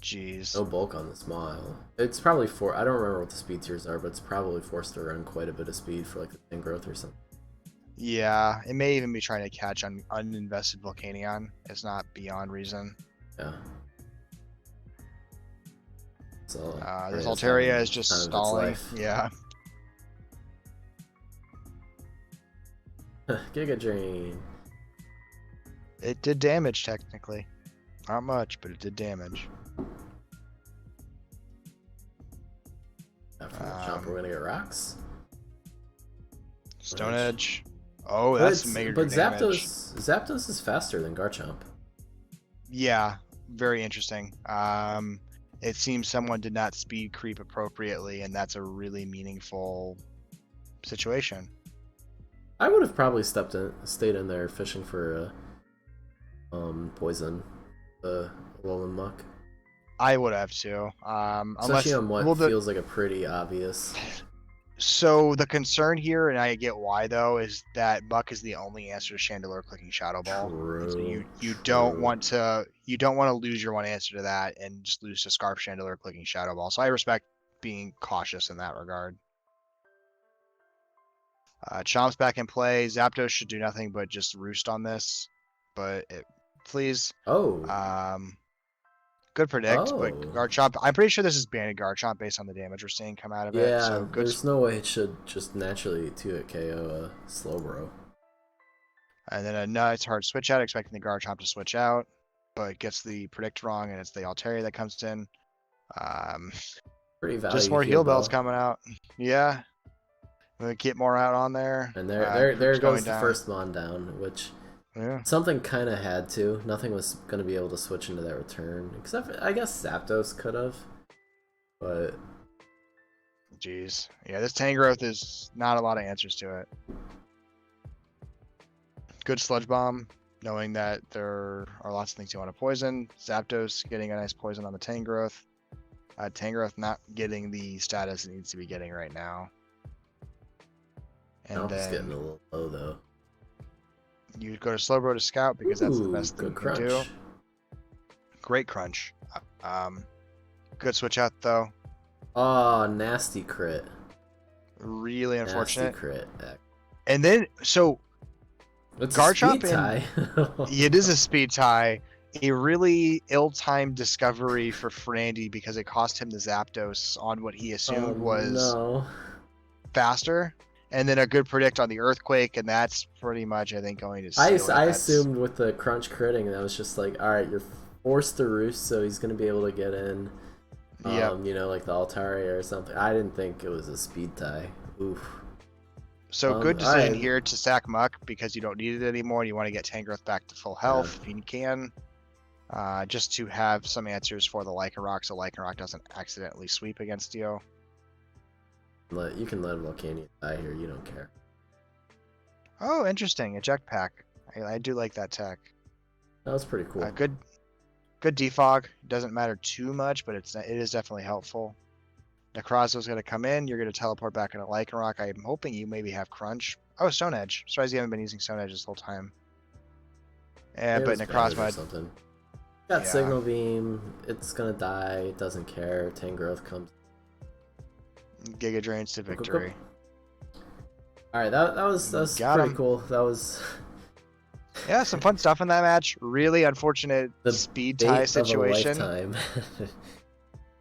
S2: Jeez.
S1: No bulk on the Smile. It's probably I don't remember what the speed tiers are, but it's probably forced to run quite a bit of speed for like the thing growth or something.
S2: Yeah, it may even be trying to catch on uninvested Volcanion. It's not beyond reason.
S1: Yeah. So
S2: this Altaria is just stalling. Yeah.
S1: Giga Drain.
S2: It did damage technically. Not much, but it did damage.
S1: From the jump, we're gonna get rocks.
S2: Stone Edge. Oh, that's major damage.
S1: Zapdos is faster than Garchomp.
S2: Yeah, very interesting. It seems someone did not speed creep appropriately, and that's a really meaningful situation.
S1: I would have probably stayed in there fishing for poison, the Alolan Muck.
S2: I would have too.
S1: Especially on what feels like a pretty obvious.
S2: So the concern here, and I get why though, is that Muck is the only answer to Chandelure clicking Shadow Ball.
S1: True.
S2: So you don't want to lose your one answer to that and just lose to Scarf Chandelure clicking Shadow Ball. So I respect being cautious in that regard. Chomp's back in play. Zapdos should do nothing but just roost on this, but please.
S1: Oh.
S2: Good predict, but Garchomp. I'm pretty sure this is banded Garchomp based on the damage we're seeing come out of it.
S1: Yeah,
S2: So good.
S1: There's no way it should just naturally 2-hit KO a Slowbro.
S2: And then a nice hard switch out, expecting the Garchomp to switch out, but gets the predict wrong, and it's the Altaria that comes in.
S1: Pretty value.
S2: Just more heal bells coming out. Yeah. We'll get more out on there.
S1: And there goes the first Mon down, which something kind of had to. Nothing was going to be able to switch into that return, except I guess Zapdos could have, but.
S2: Jeez. Yeah, this Tangrowth is not a lot of answers to it. Good Sludge Bomb, knowing that there are lots of things you want to poison. Zapdos getting a nice poison on the Tangrowth. Tangrowth not getting the status it needs to be getting right now. And then
S1: getting a little low though.
S2: You go to Slowbro to scout because that's the best thing you can do. Great crunch. Good switch out though.
S1: Oh, nasty crit.
S2: Really unfortunate.
S1: Nasty crit.
S2: And then
S1: it's
S2: Garchomp
S1: a speed tie.
S2: It is a speed tie. A really ill-timed discovery for Frandy because it cost him the Zapdos on what he assumed was faster. And then a good predict on the Earthquake, and that's pretty much, I think, going to seal
S1: I assumed with the crunch critting, that was just like, alright, you're forced to roost, so he's going to be able to get in, you know, like the Altaria or something. I didn't think it was a speed tie. Oof.
S2: So good decision here to sack Muck because you don't need it anymore. You want to get Tangrowth back to full health if you can. Just to have some answers for the Lycanroc so Lycanroc doesn't accidentally sweep against you.
S1: You can let Volcanion die here, you don't care.
S2: Oh, interesting. Eject Pack. I do like that tech.
S1: That was pretty cool.
S2: Good defog. Doesn't matter too much, but it is definitely helpful. Necrozma's going to come in. You're going to teleport back into Lycanroc. I'm hoping you maybe have Crunch. Oh, Stone Edge. Surprised you haven't been using Stone Edge this whole time. Yeah, but Necrozma.
S1: Got Signal Beam. It's going to die. It doesn't care. Tangrowth comes.
S2: Giga Drains to victory.
S1: Alright, that was pretty cool. That was
S2: yeah, some fun stuff in that match. Really unfortunate speed tie situation.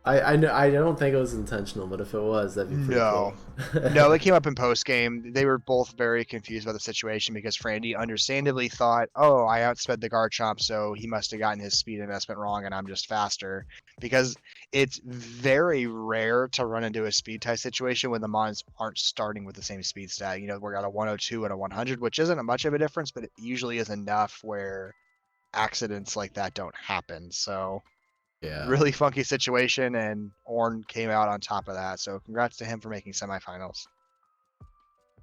S1: I don't think it was intentional, but if it was, that'd be pretty cool.
S2: No, it came up in post game. They were both very confused about the situation because Frandy understandably thought, "Oh, I outsped the Garchomp, so he must have gotten his speed investment wrong, and I'm just faster." Because it's very rare to run into a speed tie situation when the Mons aren't starting with the same speed stat. You know, we're got a 102 and a 100, which isn't much of a difference, but it usually is enough where accidents like that don't happen. So.
S1: Yeah.
S2: Really funky situation, and Ornn came out on top of that. So congrats to him for making semifinals.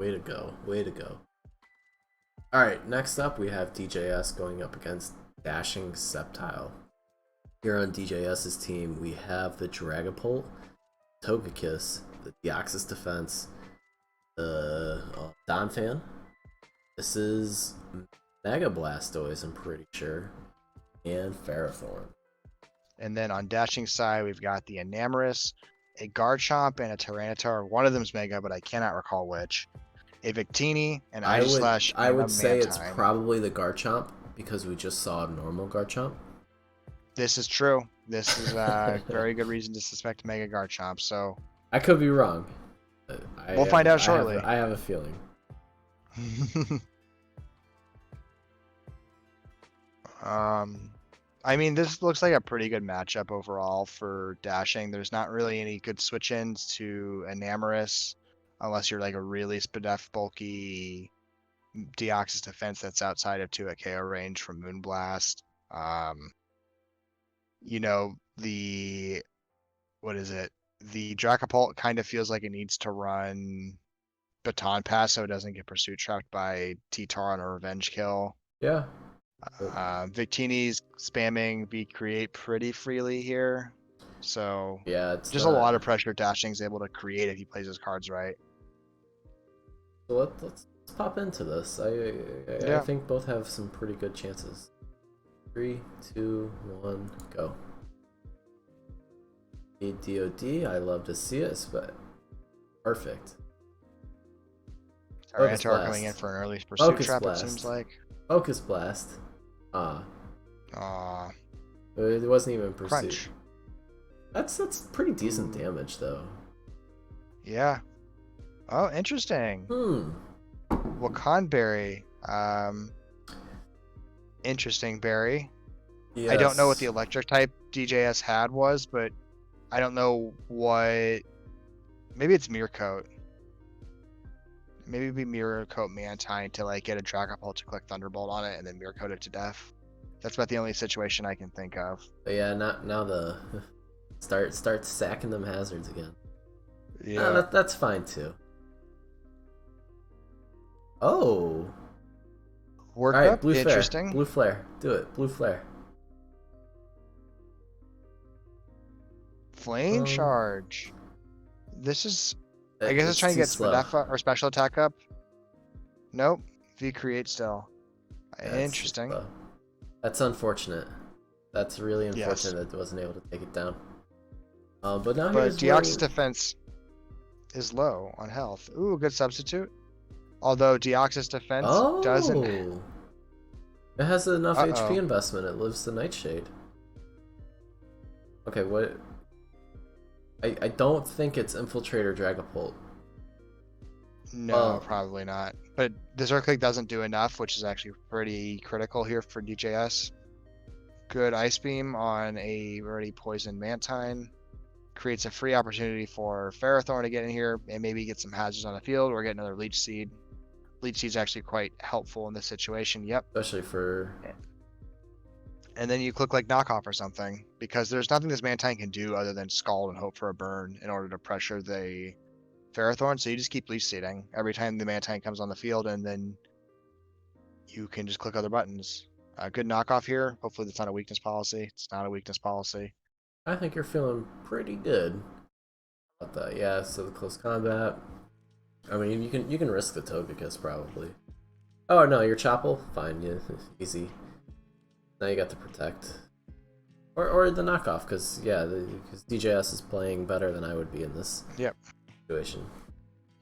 S1: Way to go. Way to go. Alright, next up we have DJS going up against Dashing Sceptile. Here on DJS's team, we have the Dragapult, Togekiss, the Deoxys Defense, the Donphan. This is Mega Blastoise, I'm pretty sure, and Ferrothorn.
S2: And then on Dashing side, we've got the Enamorus, a Garchomp, and a Tyranitar. One of them's Mega, but I cannot recall which. A Victini, and
S1: I would say it's probably the Garchomp because we just saw a normal Garchomp.
S2: This is true. This is a very good reason to suspect Mega Garchomp. So
S1: I could be wrong.
S2: We'll find out shortly.
S1: I have a feeling.
S2: I mean, this looks like a pretty good matchup overall for dashing. There's not really any good switch ins to Enamorous unless you're like a really spadef bulky Deoxys defense that's outside of 2 at KO range from Moonblast. Um, you know, what is it? The Dracopult kind of feels like it needs to run Baton Pass so it doesn't get pursuit trapped by T-Tar on a revenge kill.
S1: Yeah.
S2: Victini's spamming V create pretty freely here. So
S1: Yeah, it's
S2: just a
S1: not.
S2: lot of pressure Dashing's able to create if he plays his cards right.
S1: So let's pop into this. I
S2: Yeah.
S1: think both have some pretty good chances. 3, 2, 1, go. DOD, I love to see it, but perfect.
S2: Tyranitar coming in for an early pursuit
S1: Focus
S2: trap,
S1: Blast.
S2: it seems like.
S1: Focus Blast. It wasn't even pursuit.
S2: Crunch.
S1: That's pretty decent damage though.
S2: Yeah. Oh, interesting. Wakanberry. Interesting berry.
S1: Yes.
S2: I don't know what the electric type DJS had was, but I don't know what. Maybe it's Mirror Coat. Maybe it'd be Mirror Coat Mantine to like get a Dragapult to click Thunderbolt on it and then Mirror Coat it to death. That's about the only situation I can think of.
S1: But yeah, now the start sacking them hazards again.
S2: Yeah,
S1: that's fine too. Oh.
S2: Work
S1: Alright,
S2: up.
S1: blue
S2: Interesting.
S1: flare. Blue flare. Do it. Blue flare.
S2: Flame Charge. This is. I guess it's trying to get
S1: slow.
S2: Spadefa or special attack up. Nope. V create still.
S1: Yeah,
S2: Interesting.
S1: That's unfortunate. That's really unfortunate that it wasn't able to take it down. But now
S2: But Deoxys defense is low on health. Ooh, good substitute. Although Deoxys defense doesn't.
S1: It has enough HP investment. It lives the Nightshade. Okay, what? I don't think it's Infiltrator Dragapult.
S2: No, probably not. But the Zerclick doesn't do enough, which is actually pretty critical here for DJS. Good Ice Beam on a already poisoned Mantine. Creates a free opportunity for Ferrothorn to get in here and maybe get some hazards on the field or get another Leech Seed. Leech Seed's actually quite helpful in this situation. Yep.
S1: Especially for.
S2: And then you click like knockoff or something because there's nothing this Mantine can do other than Scald and hope for a burn in order to pressure the Ferrothorn. So you just keep Leech Seeding every time the Mantine comes on the field, and then you can just click other buttons. Good knockoff here. Hopefully that's not a weakness policy. It's not a weakness policy.
S1: I think you're feeling pretty good about that. Yeah. So the close combat. I mean, you can risk the Togekiss probably. Oh no, your Chople, fine, yeah, easy. Now you got the protect, or the knockoff, because yeah, because DJS is playing better than I would be in this situation.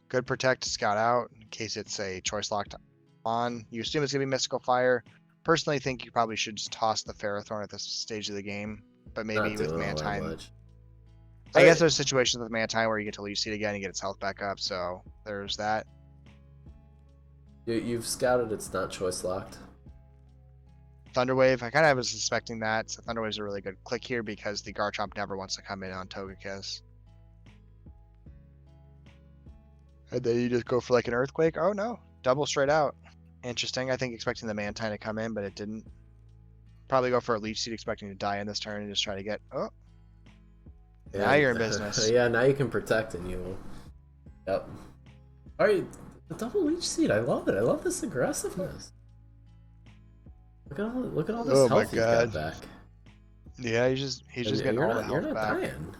S2: Good protect, scout out in case it's a choice locked on. You assume it's gonna be Mystical Fire. Personally, think you probably should just toss the Ferrothorn at this stage of the game, but maybe with Mantine. I guess there's situations with Mantine where you get to Leech Seed again and get its health back up, so there's that.
S1: You've scouted it's not choice locked.
S2: Thunderwave, I kind of was suspecting that. So Thunderwave's a really good click here because the Garchomp never wants to come in on Togekiss. And then you just go for like an Earthquake. Oh no, double straight out. Interesting. I think expecting the Mantine to come in, but it didn't. Probably go for a Leech Seed expecting to die in this turn and just try to get. Oh. Yeah, now you're in business.
S1: Yeah, now you can protect and you. Yep. Alright, the double Leech Seed. I love it. I love this aggressiveness. Look at all this health he's got back.
S2: Yeah, he's just getting all the health
S1: You're not
S2: back.
S1: dying.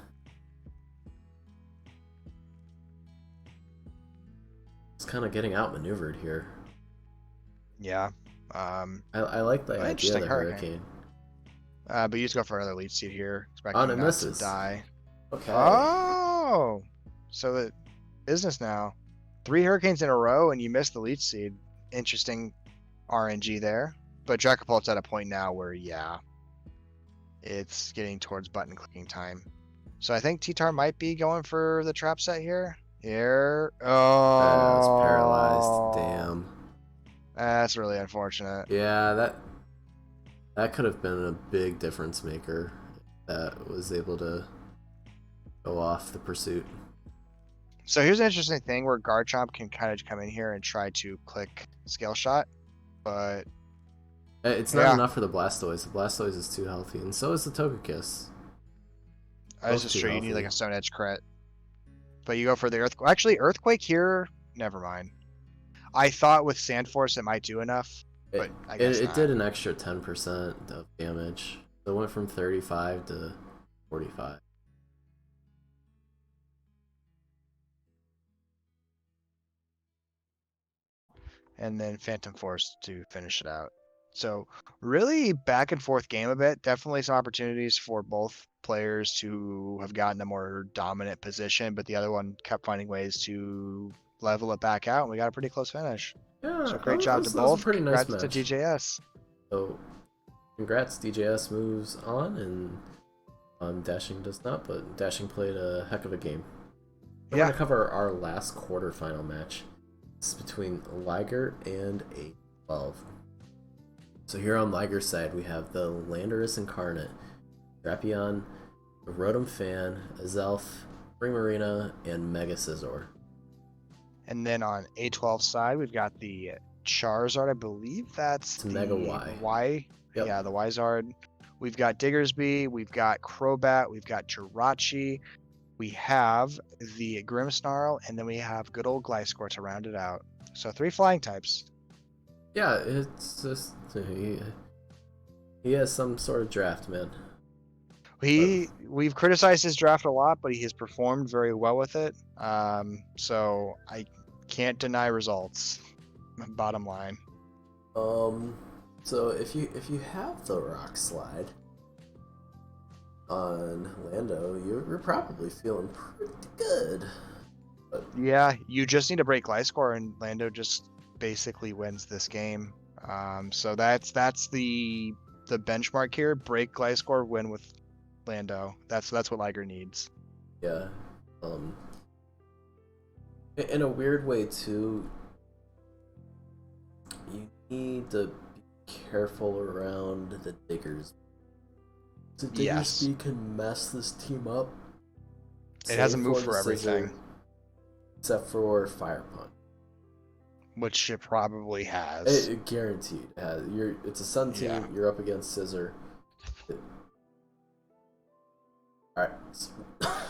S1: It's kind of getting outmaneuvered here.
S2: Yeah.
S1: I like the idea of the Hurricane.
S2: But you just go for another Leech Seed here,
S1: expecting
S2: not
S1: misses.
S2: to die.
S1: Okay.
S2: Oh, so the business now. 3 Hurricanes in a row, and you missed the Leech Seed. Interesting RNG there. But Dracopult's at a point now where, yeah, it's getting towards button clicking time. So I think T-Tar might be going for the trap set here. Here. Oh.
S1: It's paralyzed. Damn.
S2: That's really unfortunate.
S1: Yeah, That could have been a big difference maker that was able to go off the pursuit.
S2: So here's an interesting thing where Garchomp can kind of come in here and try to click Scale Shot, but
S1: It's not
S2: yeah,
S1: enough for the Blastoise. The Blastoise is too healthy, and so is the Togekiss.
S2: I was
S1: Both
S2: just
S1: too
S2: sure you need like
S1: healthy.
S2: a Stone Edge crit. But you go for the Earthquake. Actually, Earthquake here, never mind. I thought with Sandforce it might do enough,
S1: It,
S2: but I
S1: it,
S2: guess
S1: it did
S2: not.
S1: an extra 10% of damage. So it went from 35 to 45.
S2: And then Phantom Force to finish it out. So really back and forth game a bit. Definitely some opportunities for both players to have gotten a more dominant position, but the other one kept finding ways to level it back out, and we got a pretty close finish.
S1: Yeah,
S2: So great job to
S1: that was a
S2: both.
S1: pretty nice
S2: Congrats to
S1: match.
S2: DJS.
S1: So congrats, DJS moves on, and Dashing does not, but Dashing played a heck of a game. We're going
S2: Yeah.
S1: to cover our last quarterfinal match. It's between Liger and A12. So here on Liger's side, we have the Landorus Incarnate, Drapion, Rotom Fan, Azelf, Primarina, and Mega Scizor.
S2: And then on A12 side, we've got the Charizard. I believe that's
S1: It's Mega
S2: the
S1: Y.
S2: Y.
S1: Yep.
S2: Yeah, the Yzard. We've got Diggersby. We've got Crobat. We've got Jirachi. We have the Grimmsnarl, and then we have good old Gliscor to round it out. So 3 flying types.
S1: Yeah, it's just he has some sort of draft, man. But
S2: We've criticized his draft a lot, but he has performed very well with it. So I can't deny results. Bottom line.
S1: um, so if you have the Rock Slide on Lando, you're probably feeling pretty good. But
S2: Yeah, you just need to break Gliscor, and Lando just basically wins this game. So that's the benchmark here. Break Gliscor, win with Lando. That's what Liger needs.
S1: yeah, um, in a weird way too, you need to be careful around the Diggers. The
S2: Yes,
S1: Diggersby can mess this team up.
S2: it has a
S1: Save
S2: move
S1: for the
S2: for everything,
S1: Scissor, except for Fire Punch.
S2: which it probably has.
S1: It guaranteed. It's a Sun
S2: Yeah.
S1: team. You're up against Scissor. All right, so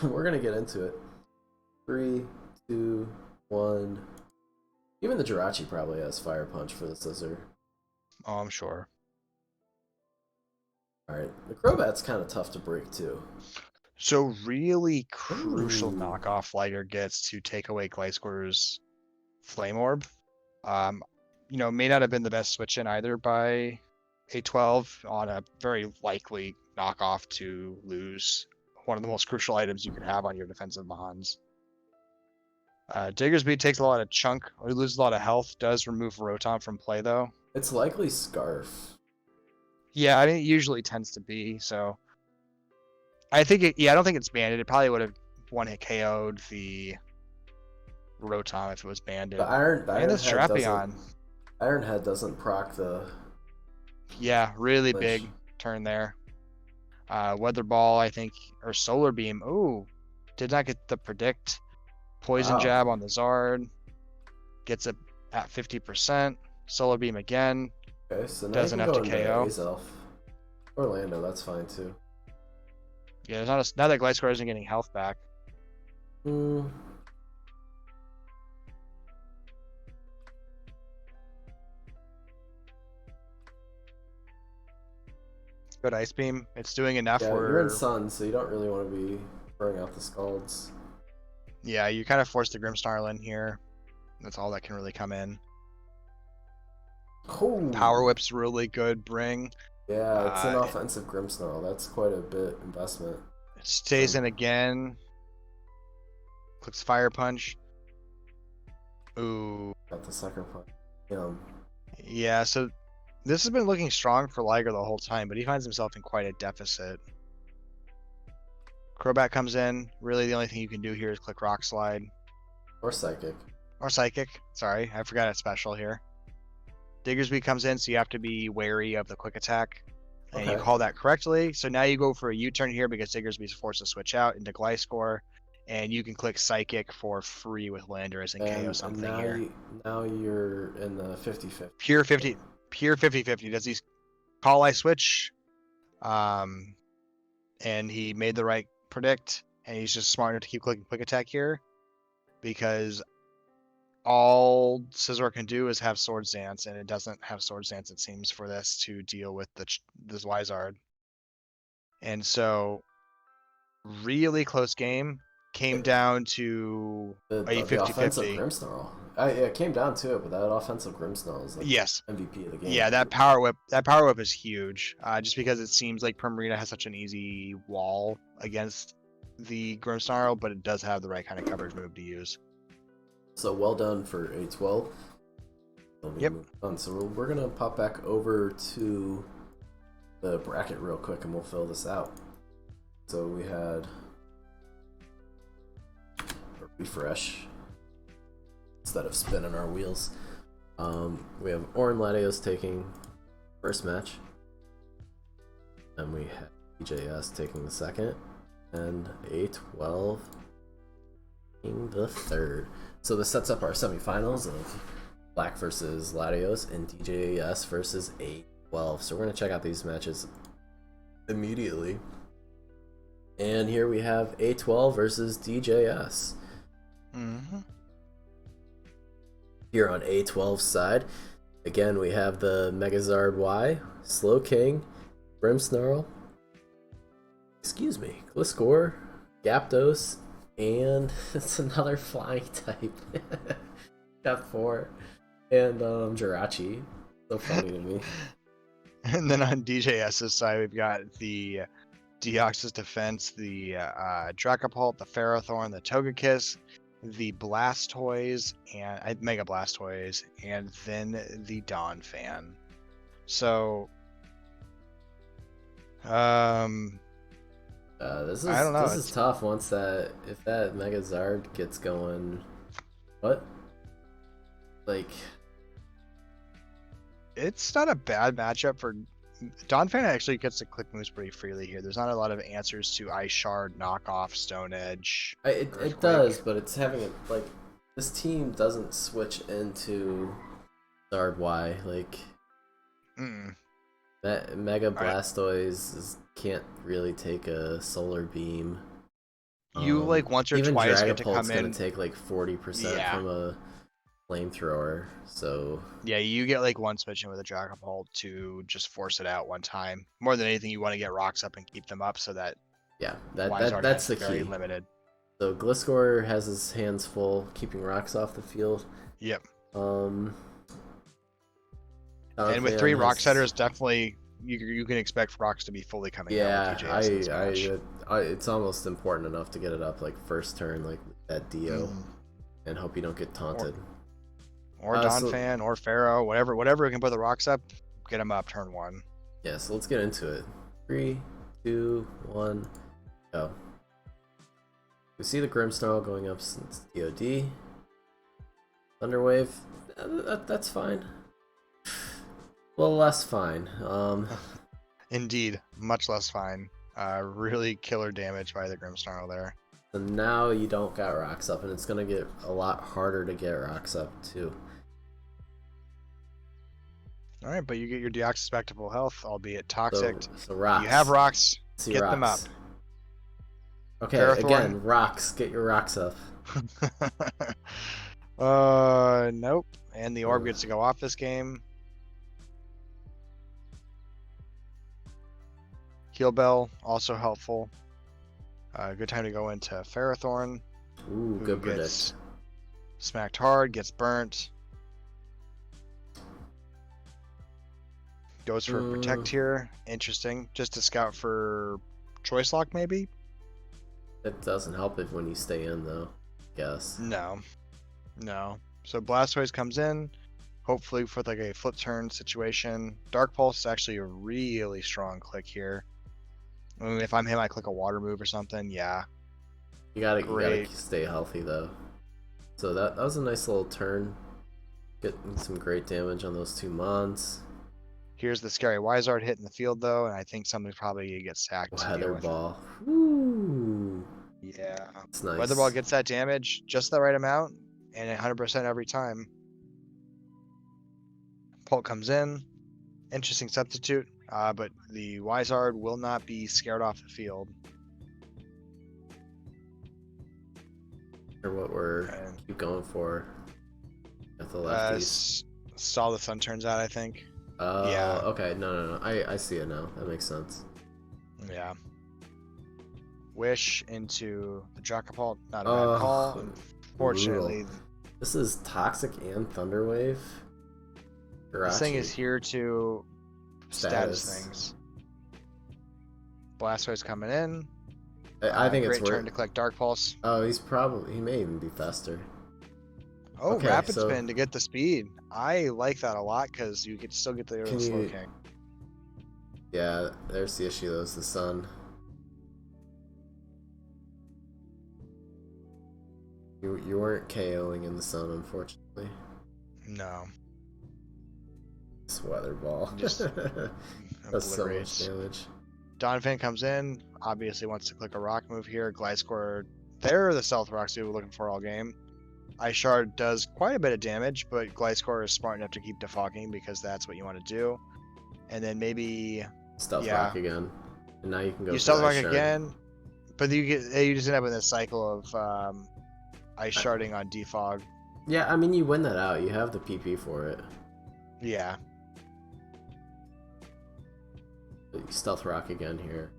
S1: we're gonna get into it. 3, 2, 1. Even the Jirachi probably has Fire Punch for the Scissor.
S2: Oh, I'm sure.
S1: All right, the Crobat's kind of tough to break too.
S2: So really crucial
S1: Ooh.
S2: knockoff Liger gets to take away Gliscor's Flame Orb. Um, may not have been the best switch in either by A12 on a very likely knockoff to lose one of the most crucial items you can have on your defensive Mons. Diggersby takes a lot of chunk, or he loses a lot of health, does remove Rotom from play though.
S1: It's likely Scarf.
S2: Yeah, I mean, it usually tends to be, so I think I don't think it's banded. It probably would have one hit KO'd the Rotom if it was banded.
S1: The
S2: And the
S1: Iron Head doesn't.
S2: Strapion.
S1: Iron Head doesn't proc the
S2: Yeah, really
S1: flinch.
S2: big turn there. Weather Ball, I think, or Solar Beam. Ooh, did not get the predict. Poison
S1: Wow.
S2: Jab on the Zard. Gets it at 50%. Solar Beam again.
S1: Okay, so now you
S2: Does
S1: can
S2: enough
S1: go
S2: to
S1: into
S2: KO.
S1: Azelf. Orlando, that's fine too.
S2: Yeah, there's not now that Gliscor isn't getting health back.
S1: Hmm.
S2: Good Ice Beam. It's doing enough
S1: Yeah, you're in
S2: where,
S1: Sun, so you don't really want to be throwing out the Scalds.
S2: yeah, you kind of force the Grimmsnarl in here. That's all that can really come in.
S1: Oh.
S2: Power Whip's really good. Bring.
S1: Yeah, it's an
S2: It
S1: offensive Grimmsnarl. That's quite a bit investment.
S2: stays in again. Clicks Fire Punch. Ooh.
S1: Got the sucker punch. Yeah.
S2: Yeah, so this has been looking strong for Liger the whole time, but he finds himself in quite a deficit. Crobat comes in. Really, the only thing you can do here is click Rock Slide.
S1: Or Psychic.
S2: Or Psychic. Sorry, I forgot it's special here. Diggersby comes in, so you have to be wary of the quick attack. and you
S1: Okay.
S2: call that correctly. So now you go for a U-turn here because Diggersby's forced to switch out into Gliscor, and you can click Psychic for free with Landorus and KO
S1: And
S2: something here.
S1: now you're in the 50-50.
S2: Pure 50, pure 50-50. Does he call I switch? And he made the right predict, and he's just smart enough to keep clicking quick attack here because all Scizor can do is have Swords Dance, and it doesn't have Swords Dance, it seems, for this to deal with this Wizard. And so, really close game. Came down to a
S1: The offensive
S2: 50-50.
S1: Grimmsnarl. It came down to it, but that offensive Grimmsnarl is like
S2: Yes.
S1: MVP of the game.
S2: Yeah, that power whip is huge. Just because it seems like Primarina has such an easy wall against the Grimmsnarl, but it does have the right kind of coverage move to use.
S1: So well done for A12.
S2: Yep.
S1: So we're gonna pop back over to the bracket real quick, and we'll fill this out. So we had a refresh instead of spinning our wheels. We have Orin Latios taking first match, and we have EJS taking the second, and A12 taking the third. So this sets up our semifinals of Black versus Latios and DJS versus A12. So we're gonna check out these matches immediately. And here we have A12 versus DJS.
S2: Mm-hmm.
S1: Here on A12's side, again we have the Megazard Y, Slow King, Grimmsnarl, Gliscor, Gyapdos, and it's another flying type. Got 4. And Jirachi. So funny to me.
S2: And then on DJS's side, we've got the Deoxys Defense, the Dracopult, the Ferrothorn, the Togekiss, the Blastoise, and Mega Blastoise, and then the Donphan. So,
S1: This is
S2: I don't know.
S1: This is tough. If that Megazard gets going, what? Like,
S2: it's not a bad matchup for Donphan. Actually gets to click moves pretty freely here. There's not a lot of answers to Ice Shard, Knockoff, Stone Edge.
S1: it does, but it's having it like this team doesn't switch into Zard Y like. Mega Blastoise can't really take a Solar Beam.
S2: You like once or
S1: even
S2: twice get to come
S1: Dragapult's
S2: in.
S1: gonna take like 40%
S2: Yeah.
S1: from a flamethrower, so
S2: Yeah, you get like one switch in with a Dragapult to just force it out one time. More than anything, you want to get rocks up and keep them up so that
S1: yeah,
S2: Wizard
S1: that's the
S2: has very
S1: key.
S2: limited.
S1: So Gliscor has his hands full, keeping rocks off the field.
S2: Yep.
S1: And
S2: with 3 rock setters, definitely you can expect rocks to be fully coming out with DJS in this match.
S1: It's almost important enough to get it up like first turn, like that Dio, and hope you don't get taunted.
S2: Or Donphan, or Pharaoh, whatever can put the rocks up, get them up turn 1.
S1: Yeah, so let's get into it. 3, 2, 1, go. We see the Grimmsnarl going up since DOD. Thunderwave, that's fine. Well, less fine.
S2: Indeed, much less fine. Really killer damage by the Grimmsnarl there.
S1: So now you don't got rocks up, and it's gonna get a lot harder to get rocks up too.
S2: All right, but you get your Deoxys back to full health, albeit toxic.
S1: So rocks.
S2: You have rocks.
S1: See
S2: get
S1: rocks.
S2: them up.
S1: Okay,
S2: Ferrothorn.
S1: again, rocks. Get your rocks up.
S2: Nope. And the orb gets to go off this game. Heal Bell, also helpful. Good time to go into Ferrothorn.
S1: Ooh, good predict.
S2: Smacked hard, gets burnt. Goes for Protect here. Interesting. Just to scout for Choice Lock, maybe?
S1: It doesn't help it when you stay in, though. Guess.
S2: No. So Blastoise comes in, hopefully for like a flip turn situation. Dark Pulse is actually a really strong click here. I mean, if I'm him, I click a water move or something. Yeah.
S1: You gotta stay healthy though. So that was a nice little turn. Getting some great damage on those 2 mons.
S2: Here's the scary Wizard hitting the field though, and I think somebody's probably gonna get sacked to deal
S1: Weather
S2: with it.
S1: ball. Woo.
S2: Yeah.
S1: It's
S2: Weather Ball
S1: nice.
S2: gets that damage just the right amount and 100% every time. Pult comes in. Interesting substitute, but the Wizard will not be scared off the field.
S1: Or what we're
S2: And
S1: keep going for at the lefties.
S2: saw the sun turns out, I think. Yeah.
S1: Okay. No. I see it now. That makes sense.
S2: Yeah. Wish into the Dracopult. Not a bad call. Unfortunately,
S1: this is Toxic and Thunderwave.
S2: this thing is here to status things. Blastoise coming in.
S1: I think it's
S2: great turn to collect Dark Pulse.
S1: Oh, he may even be faster.
S2: Oh,
S1: Okay,
S2: Rapid Spin to get the speed. I like that a lot because you could still get the Slow King.
S1: Yeah, there's the issue though, is the sun. You weren't KOing in the sun, unfortunately.
S2: No.
S1: This Weather Ball.
S2: Just
S1: That's so much damage.
S2: Donphan comes in, obviously wants to click a rock move here. Gliscor, they're the stealth rocks we were looking for all game. Ice Shard does quite a bit of damage, but Gliscor is smart enough to keep defogging because that's what you want to do. And then maybe
S1: Stealth Rock again. And now you can go
S2: you Stealth Rock again, but you just end up in this cycle of Ice Sharding on defog.
S1: Yeah, I mean you win that out. You have the PP for it.
S2: Yeah.
S1: Stealth Rock again here.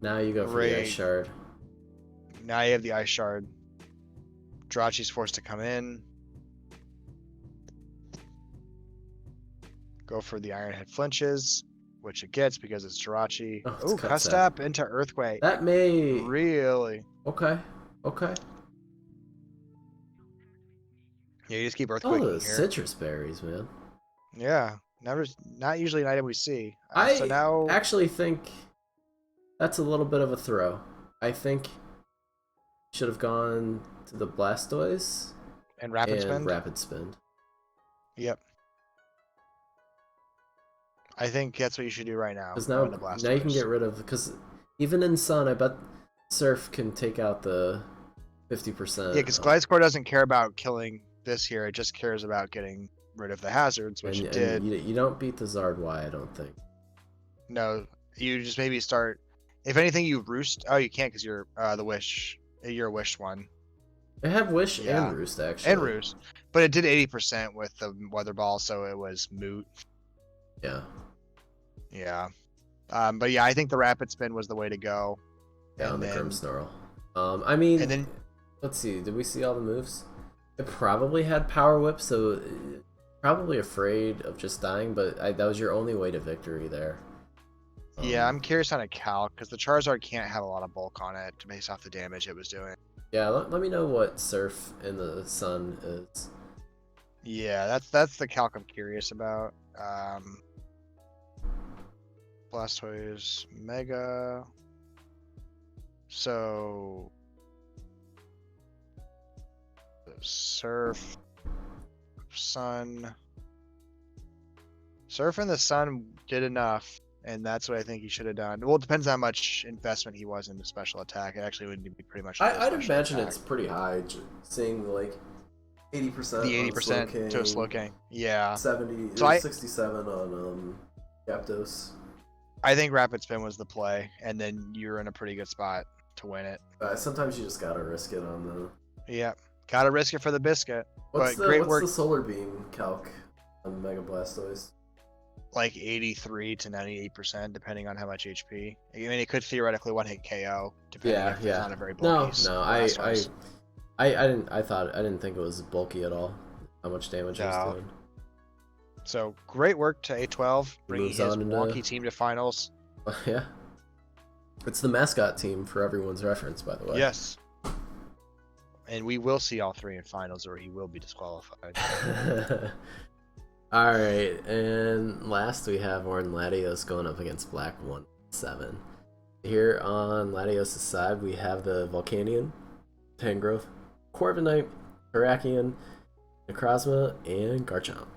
S1: Now you go for the Ice Shard.
S2: Now you have the Ice Shard. Jirachi's forced to come in. Go for the Iron Head flinches, which it gets because it's Jirachi. Oh, Custap into Earthquake.
S1: That may...
S2: Really?
S1: Okay.
S2: Yeah, you just keep Earthquaking here.
S1: Citrus berries, man.
S2: Yeah, not usually an item we see.
S1: I actually think that's a little bit of a throw. I think should have gone to the Blastoise
S2: and Rapid
S1: Spin.
S2: Yep. I think that's what you should do right now.
S1: Because now you can get rid of, because even in Sun, I bet Surf can take out the 50%.
S2: Yeah, because Gliscor doesn't care about killing this here. It just cares about getting rid of the hazards, which it did.
S1: You don't beat the Zard Y, I don't think.
S2: No, you just maybe start. If anything, you Roost. Oh, you can't because you're the Wish. You're a Wish one.
S1: I have Wish and Roost, actually.
S2: And Roost. But it did 80% with the Weather Ball, so it was moot.
S1: Yeah.
S2: Yeah. But yeah, I think the Rapid Spin was the way to go.
S1: Yeah, and the Grimmsnarl. I mean,
S2: and then,
S1: let's see. Did we see all the moves? It probably had Power Whip, so probably afraid of just dying, but that was your only way to victory there.
S2: Yeah, I'm curious on a calc, because the Charizard can't have a lot of bulk on it based off the damage it was doing.
S1: Yeah, let me know what Surf in the Sun is.
S2: Yeah, that's the calc I'm curious about. Blastoise Mega. So Surf, Sun. Surf and the Sun did enough, and that's what I think he should have done. Well, it depends on how much investment he was in the special attack. It actually would be pretty much.
S1: I'd imagine it's pretty high, seeing like 80%.
S2: The 80% to a Slow King. Yeah.
S1: 70. So 67 on Zapdos.
S2: I think Rapid Spin was the play, and then you're in a pretty good spot to win it.
S1: Sometimes you just gotta risk it on the.
S2: Yeah, gotta risk it for the biscuit.
S1: What's the Solar Beam calc on Mega Blastoise?
S2: Like 83 to 98%, depending on how much HP. I mean, it could theoretically one-hit KO, depending if it's not a very bulky.
S1: No, I didn't think it was bulky at all. How much damage it was doing.
S2: So great work to A12, bringing his wonky team to finals.
S1: Yeah. It's the mascot team for everyone's reference, by the way.
S2: Yes. And we will see all three in finals, or he will be disqualified.
S1: All right, and last we have Orin Latios going up against Black 1-7. Here on Latios' side, we have the Volcanion, Tangrowth, Corviknight, Harakian, Necrozma and Garchomp.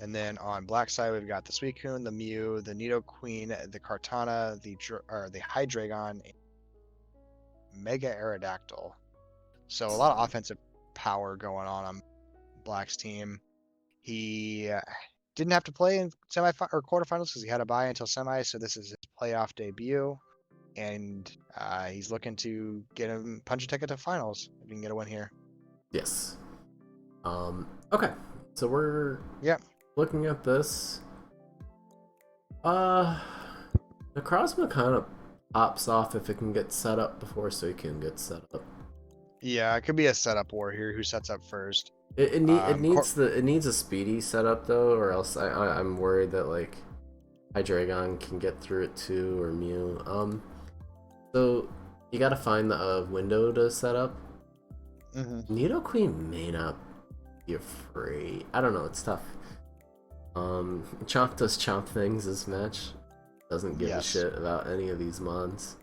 S2: And then on black side, we've got the Suicune, the Mew, the Nidoqueen, the Kartana, the Hydreigon, Mega Aerodactyl. So a lot of offensive power going on Black's team. He didn't have to play in or quarterfinals because he had a bye until semi, so this is his playoff debut, and he's looking to get him punch a ticket to finals if he can get a win here.
S1: Yes. Okay. So we're looking at this. Necrozma kind of pops off if it can get set up before Suicune gets set up.
S2: Yeah, it could be a setup war here. Who sets up first?
S1: It needs a speedy setup though, or else I'm worried that like Hydreigon can get through it too, or Mew. So you gotta find the window to set up. Nidoqueen may not be afraid. I don't know. It's tough. Chomp does Chomp things this match. Doesn't give a shit about any of these mons.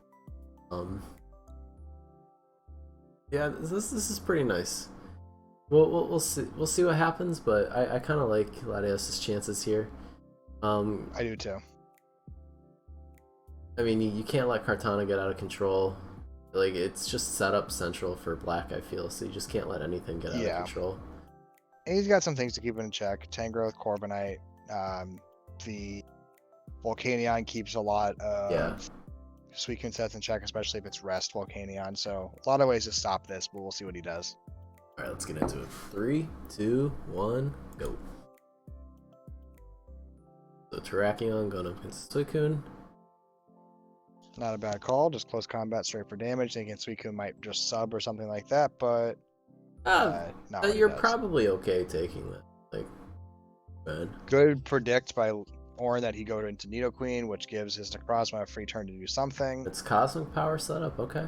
S1: Yeah, this is pretty nice. We'll see what happens, but I kind of like Latios's chances here.
S2: I do too.
S1: I mean, you can't let Kartana get out of control. Like, it's just set up central for Black, I feel, so you just can't let anything get out of control.
S2: And he's got some things to keep in check. Tangrowth, Corviknight, the Volcanion keeps a lot of Suicune sets in check, especially if it's Rest Volcanion. So a lot of ways to stop this, but we'll see what he does.
S1: All right, let's get into it. 3, 2, 1, go. So Terrakion going up against Suicune.
S2: Not a bad call. Just close combat, straight for damage. Thinking Suicune might just sub or something like that, but
S1: you're probably okay taking that. Like, man.
S2: Good predict by Orin that he go into Nidoqueen, which gives his Necrozma a free turn to do something.
S1: It's Cosmic Power setup, okay.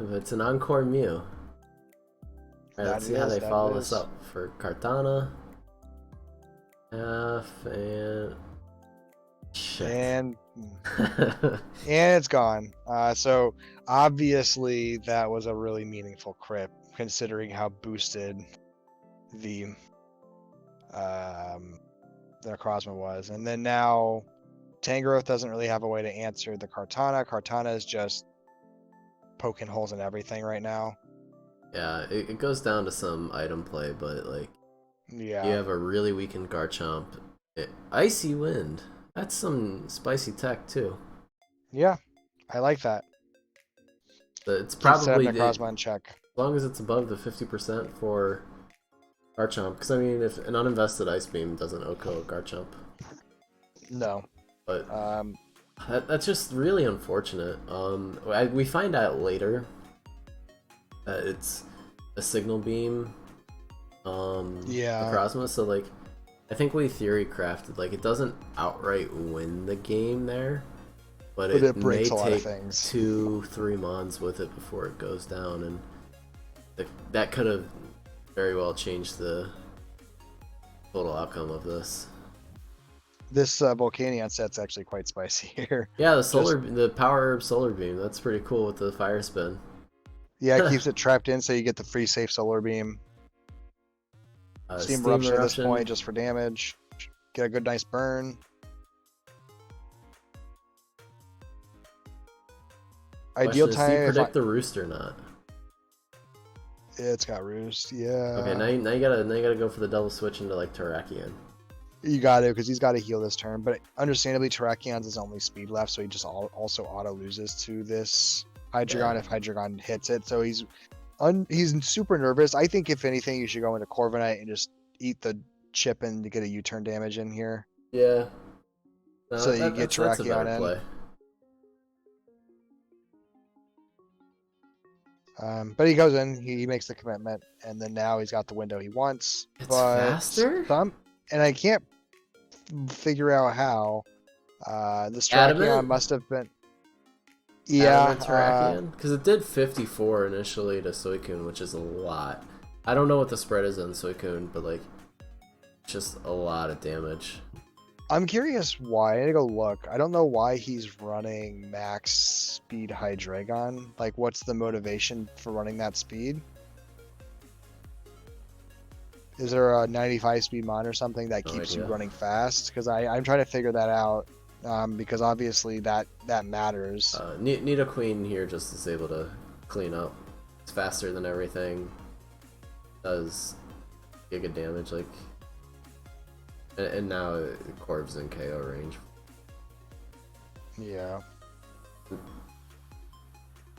S1: If it's an Encore Mew. Alright, let's see how they follow this up. For Kartana. And shit.
S2: And it's gone. So obviously that was a really meaningful crit, considering how boosted the Necrozma was. And then now Tangrowth doesn't really have a way to answer the Kartana. Kartana is just poking holes in everything right now.
S1: Yeah, it goes down to some item play, but like, you have a really weakened Garchomp. Icy Wind. That's some spicy tech too.
S2: Yeah, I like that.
S1: It's probably
S2: Necrozma in check.
S1: As long as it's above the 50% for Garchomp, because I mean, if an uninvested Ice Beam doesn't OHKO Garchomp.
S2: No.
S1: But that's just really unfortunate. We find out later that it's a Signal Beam. Necrozma, so like, I think we theory crafted, like, it doesn't outright win the game there, but it may take 2-3 mons with it before it goes down, and that could have very well changed the total outcome of this.
S2: This Volcanion set's actually quite spicy here.
S1: Yeah, the Power Herb Solar Beam, that's pretty cool with the Fire Spin. Yeah,
S2: it keeps it trapped in, so you get the free safe Solar Beam. Steam Eruption at this point, just for damage. Get a good, nice burn. Ideal time.
S1: Do you predict the Roost or not?
S2: It's got Roost, yeah.
S1: Okay, now you gotta go for the double switch into like Terrakion.
S2: You got to, because he's got to heal this turn. But understandably, Terrakion's his only speed left, so he just also auto loses to this Hydreigon if Hydreigon hits it. So he's super nervous. I think if anything, you should go into Corviknight and just eat the chip and to get a U-turn damage in here.
S1: Yeah. No,
S2: so you get Terrakion in.
S1: Play.
S2: But he goes in, he makes the commitment, and then now he's got the window he wants.
S1: It's faster?
S2: And I can't figure out how. This Terrakion must have been... Yeah.
S1: Because it did 54 initially to Suicune, which is a lot. I don't know what the spread is on Suicune, but like, just a lot of damage.
S2: I'm curious why. I need to go look. I don't know why he's running max speed Hydreigon. Like, what's the motivation for running that speed? Is there a 95 speed mon or something that
S1: No
S2: keeps you
S1: idea.
S2: running fast? Because I'm trying to figure that out. Because obviously that matters.
S1: Need a queen here just is able to clean up. It's faster than everything. Does giga damage, like, and now Corb's in KO range.
S2: Yeah.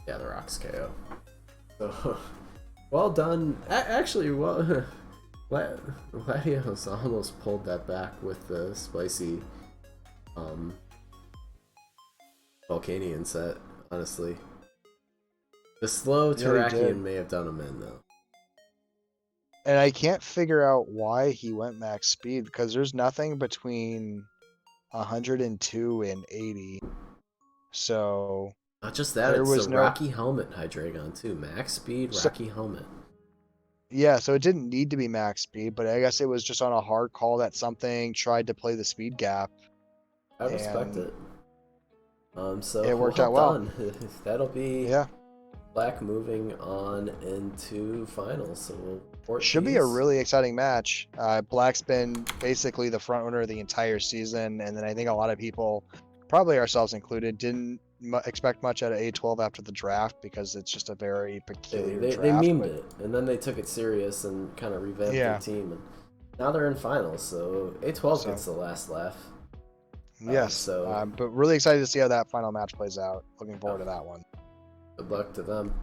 S1: Yeah, the Rock's KO. So, well done. Actually, well, Latios almost pulled that back with the spicy Volcanian set, honestly. The slow
S2: Yeah, he did.
S1: Terrakion may have done him in, though.
S2: And I can't figure out why he went max speed because there's nothing between 102 and 80. So
S1: Not just that,
S2: there
S1: it's a
S2: was no.
S1: Rocky Helmet Hydreigon, too. Max speed,
S2: So,
S1: Rocky Helmet.
S2: yeah, so it didn't need to be max speed, but I guess it was just on a hard call that something tried to play the speed gap,
S1: I respect
S2: and
S1: it. So,
S2: it worked
S1: well
S2: out well.
S1: done. That'll be
S2: Yeah,
S1: Black moving on into finals, so we'll report
S2: should be a
S1: these.
S2: really exciting match. Black's been basically the front runner the entire season, and then I think a lot of people, probably ourselves included, didn't expect much out of A12 after the draft because it's just a very peculiar
S1: They
S2: draft.
S1: memed
S2: But
S1: it, and then they took it serious and kind of revamped their
S2: yeah,
S1: team, and now they're in finals, so A12
S2: so
S1: gets the last laugh.
S2: yes,
S1: So
S2: but really excited to see how that final match plays out. Looking forward to that one.
S1: good luck to them.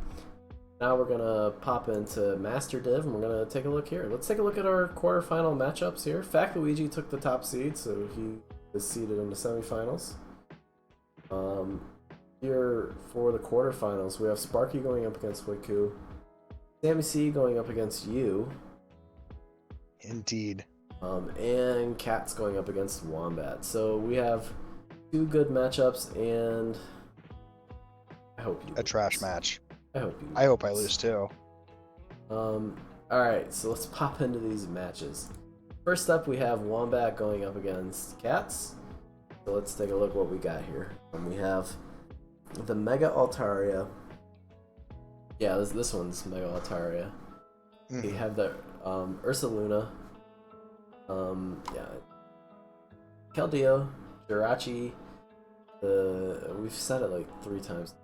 S1: Now we're gonna pop into Master Div, and we're gonna take a look here. Let's take a look at our quarterfinal matchups here. Fact Luigi took the top seed, so he is seeded in the semifinals. Here for the quarterfinals, we have Sparky going up against Wiku, Sammy C going up against you,
S2: Indeed.
S1: and Cat's going up against Wombat. So we have two good matchups, and I hope you
S2: A
S1: lose.
S2: trash match.
S1: I hope you lose.
S2: I hope I lose too.
S1: Alright, so let's pop into these matches. First up, we have Wombat going up against Cats. So let's take a look what we got here. We have the Mega Altaria. Yeah, this one's Mega Altaria. We have the Ursaluna. Yeah, Keldeo, Jirachi. We've said it like 3 times.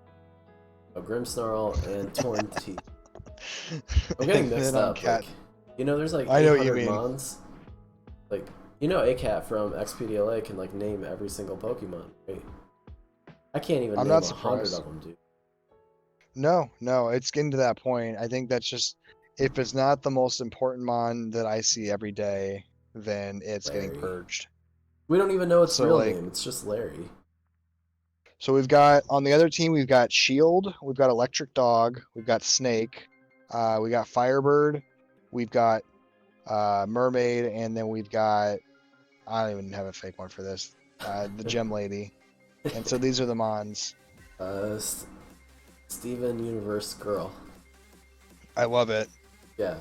S1: A Grimmsnarl and Torn Teeth. I'm getting mixed up. Like, there's like
S2: I know what you
S1: 800
S2: mean.
S1: mons. Like, ACAT from XPDLA can like name every single Pokemon, right? I can't even
S2: I'm
S1: name
S2: not
S1: 100
S2: surprised.
S1: of them, dude.
S2: No, it's getting to that point. I think that's just if it's not the most important mon that I see every day, then it's getting
S1: Larry.
S2: purged.
S1: We don't even know its
S2: So
S1: real
S2: like,
S1: name. It's just Larry.
S2: so we've got on the other team, we've got Shield, we've got Electric Dog, we've got Snake, we got Firebird, we've got Mermaid, and then we've got I don't even have a fake one for this. The Gem Lady. And so these are the mons.
S1: Steven Universe Girl.
S2: I love it.
S1: Yeah.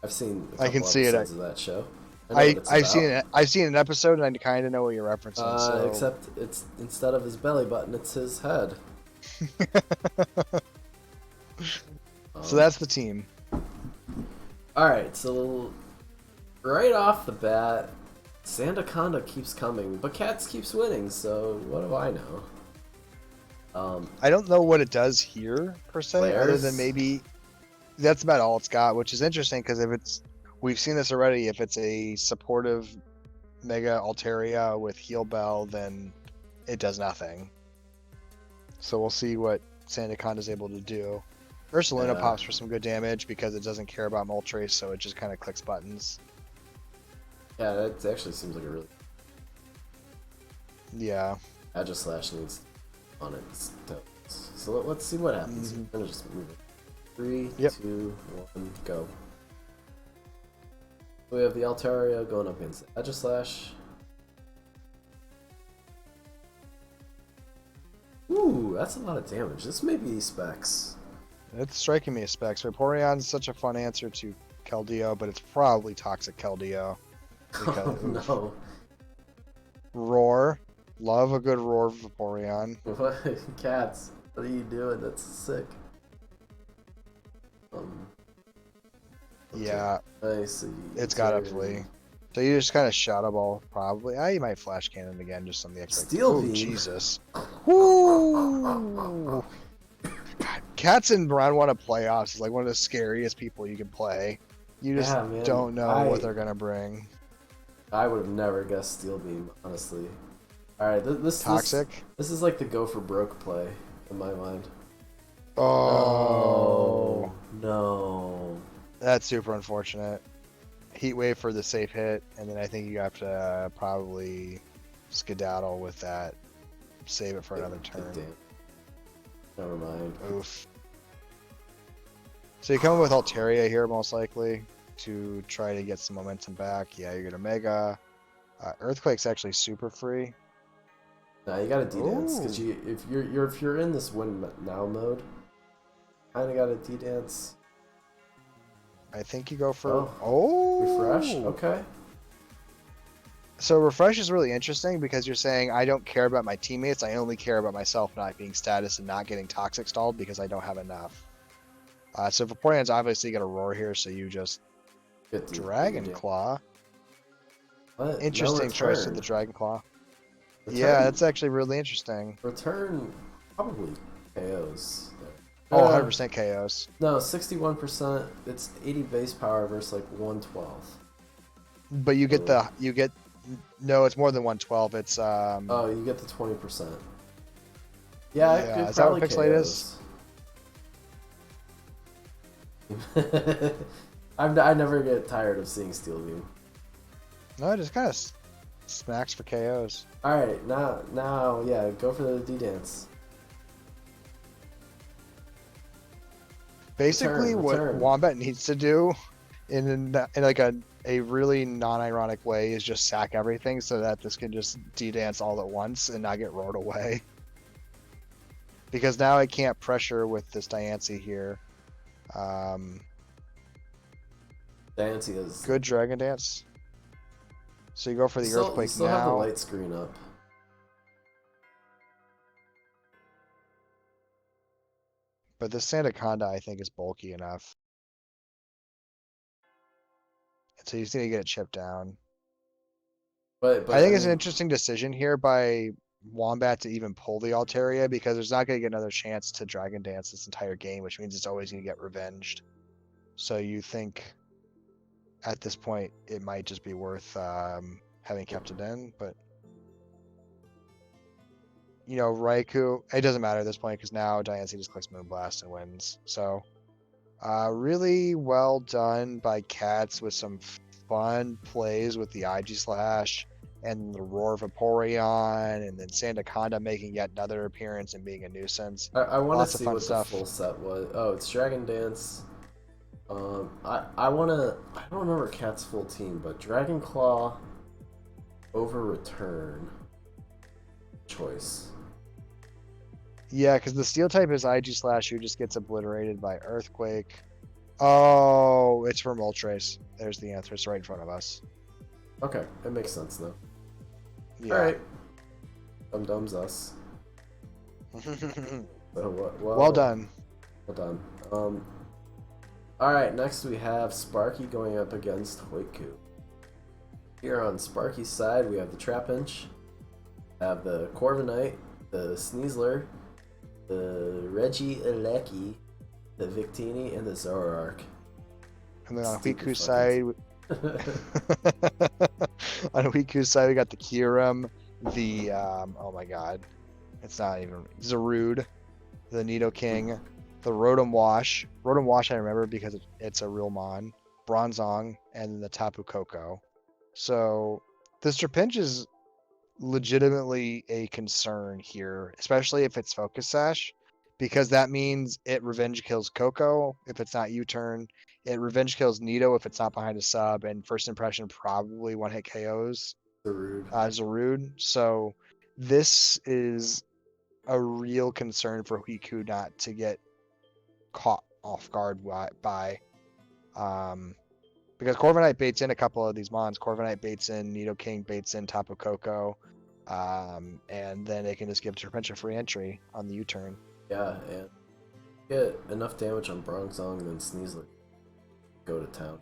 S1: I've seen a
S2: I can
S1: couple
S2: see it.
S1: episodes of that show. I know what it's about.
S2: I've seen an episode and I kind of know what you're referencing. So
S1: Except it's instead of his belly button, it's his head.
S2: so that's the team.
S1: Alright, so right off the bat, Sandaconda keeps coming, but Cats keeps winning, so what do I know?
S2: I don't know what it does here per se, other
S1: Players?
S2: than maybe that's about all it's got, which is interesting because if it's we've seen this already. If it's a supportive Mega Altaria with Heal Bell, then it does nothing. So we'll see what Sandaconda is able to do. Ursaluna pops for some good damage because it doesn't care about Moltres, so it just kind of clicks buttons.
S1: Yeah, that actually seems like a really...
S2: Yeah.
S1: Agislash needs on it. So let's see what happens. We're gonna just move it. 3, 2, 1, go. So we have the Altaria going up against Agislash. Ooh, that's a lot of damage. This may be specs.
S2: It's striking me as specs. Vaporeon's such a fun answer to Keldeo, but it's probably Toxic Keldeo.
S1: Oh no.
S2: Roar. Love a good Roar Vaporeon.
S1: What? Cats, what are you doing? That's sick. Okay.
S2: Yeah,
S1: Nice.
S2: it's gotta flee. So you just kind of shadow ball, probably. You might flash cannon again, just on the expect.
S1: Steel
S2: Oh,
S1: beam.
S2: Jesus. Woo! God, Cats in round one of playoffs is like one of the scariest people you can play. You just
S1: Yeah, man.
S2: don't know what they're gonna bring.
S1: I would have never guessed steel beam, honestly. All right,
S2: Toxic.
S1: this is like the go for broke play in my mind.
S2: Oh,
S1: No, no.
S2: that's super unfortunate. Heat wave for the safe hit, and then I think you have to probably skedaddle with that. Save it for another turn.
S1: Damn. Never mind.
S2: Oof. So you come with Altaria here, most likely, to try to get some momentum back. Yeah, you're gonna Mega. Earthquake's actually super free.
S1: Nah, you gotta D-dance because
S2: Ooh.
S1: if you're in this win now mode, kind of gotta D-dance.
S2: I think you go for.
S1: Oh, refresh.
S2: Oh.
S1: Okay.
S2: So refresh is really interesting because you're saying I don't care about my teammates. I only care about myself not being status and not getting toxic stalled because I don't have enough. So for Porygon's obviously you got a roar here, so you just Dragon Claw.
S1: What?
S2: Interesting
S1: No
S2: choice of the
S1: return.
S2: Dragon Claw. Yeah,
S1: Return.
S2: that's actually really interesting.
S1: Return probably KOs.
S2: Oh, 100% KOs.
S1: No, 61%. It's 80 base power versus like 112.
S2: But you get no, it's more than 112. It's
S1: Oh, you get the 20%. Yeah,
S2: yeah,
S1: it
S2: is that what
S1: probably
S2: Pixelate is?
S1: KOs. I never get tired of seeing Steel Beam.
S2: No, it just kind of smacks for KOs.
S1: All right, now, yeah, go for the D dance.
S2: Basically, what Wombat needs to do in like a really non-ironic way is just sack everything so that this can just D-dance all at once and not get rolled away. Because now I can't pressure with this Diancie here.
S1: Diancie is
S2: Good Dragon Dance. So you go for the Earthquake
S1: you still
S2: now.
S1: have the light screen up.
S2: But this Sandaconda, I think, is bulky enough. So you just need to get it chipped down.
S1: But
S2: I think
S1: I
S2: it's an
S1: mean,
S2: interesting decision here by Wombat to even pull the Altaria because there's not going to get another chance to Dragon Dance this entire game, which means it's always going to get revenged. So you think at this point it might just be worth having kept it in, but you know, Raikou, it doesn't matter at this point because now Diancie just clicks Moonblast and wins. So really well done by Cats with some fun plays with the IG Slash and the Roar of Vaporeon, and then Sandaconda making yet another appearance and being a nuisance.
S1: I want to
S2: Lots of
S1: see
S2: fun
S1: what
S2: stuff.
S1: the full set was. Oh, it's Dragon Dance. I wanna. I don't remember Cat's full team, but Dragon Claw over Return choice.
S2: Yeah, because the Steel type is IG Slash, who just gets obliterated by Earthquake. Oh, it's from Moltres. There's the answer. It's right in front of us.
S1: Okay, it makes sense now.
S2: Yeah.
S1: All right. Dum-dums us.
S2: Well done.
S1: Well done. All right, next we have Sparky going up against Hoiku. Here on Sparky's side, we have the Trapinch, have the Corviknight, the Sneasler, the Regieleki, the Victini, and the Zoroark.
S2: And then on Hoiku's side, on Hoiku's side, we got the Kyurem, the oh my god, it's not even Zarude, the Nidoking, the Rotom Wash. Rotom Wash I remember because it's a real mon. Bronzong, and the Tapu Koko. So this Trapinch is legitimately a concern here, especially if it's Focus Sash, because that means it revenge kills Coco if it's not U-turn. It revenge kills Nido if it's not behind a sub, and first impression probably one hit KOs Zarude. So this is a real concern for Hiku not to get caught off guard by because Corviknight baits in a couple of these mons. Corviknight baits in, Nidoking baits in Tapu Koko, and then it can just give Trapinch a free entry on the U-turn.
S1: Yeah, and get enough damage on Bronzong and then Sneasler. go to town.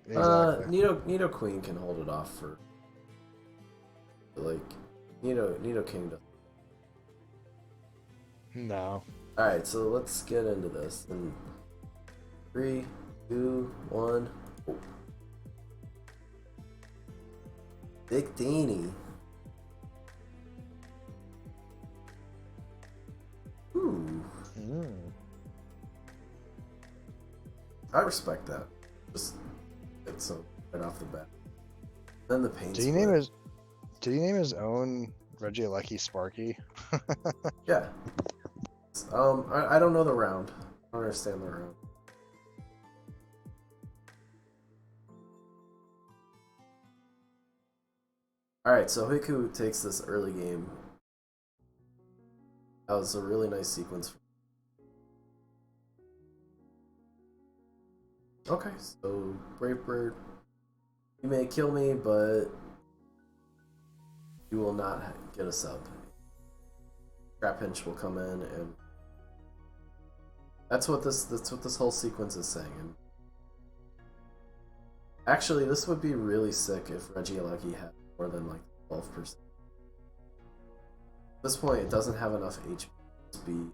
S2: Exactly.
S1: Nido Queen can hold it off for like Nido King does.
S2: No.
S1: All right, so let's get into this. In 3, 2, 1. Oh. Big Danny. Ooh. I respect that. Just get some right off the bat. Then the paint.
S2: Did he name his own Regieleki Sparky?
S1: Yeah. I don't know the round. I don't understand the round. Alright, so Hiku takes this early game. That was a really nice sequence. Okay, so Brave Bird, you may kill me, but you will not get a sub. Trap Pinch will come in, and that's what this whole sequence is saying. And actually, this would be really sick if Regieleki had more than like 12%. At this point, it doesn't have enough HP to be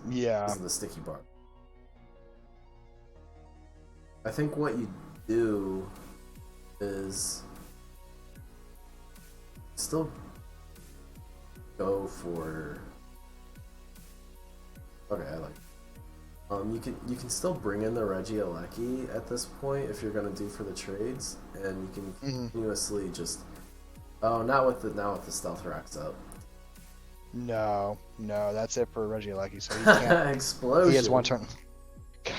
S1: because of the sticky bar. I think what you do is still go for. Okay, I like it. You can still bring in the Regieleki at this point if you're gonna do for the trades, and you can continuously just. Oh, not with the stealth racks up.
S2: No, that's it for Regieleki. So he can't.
S1: Explosion.
S2: He has one turn. God.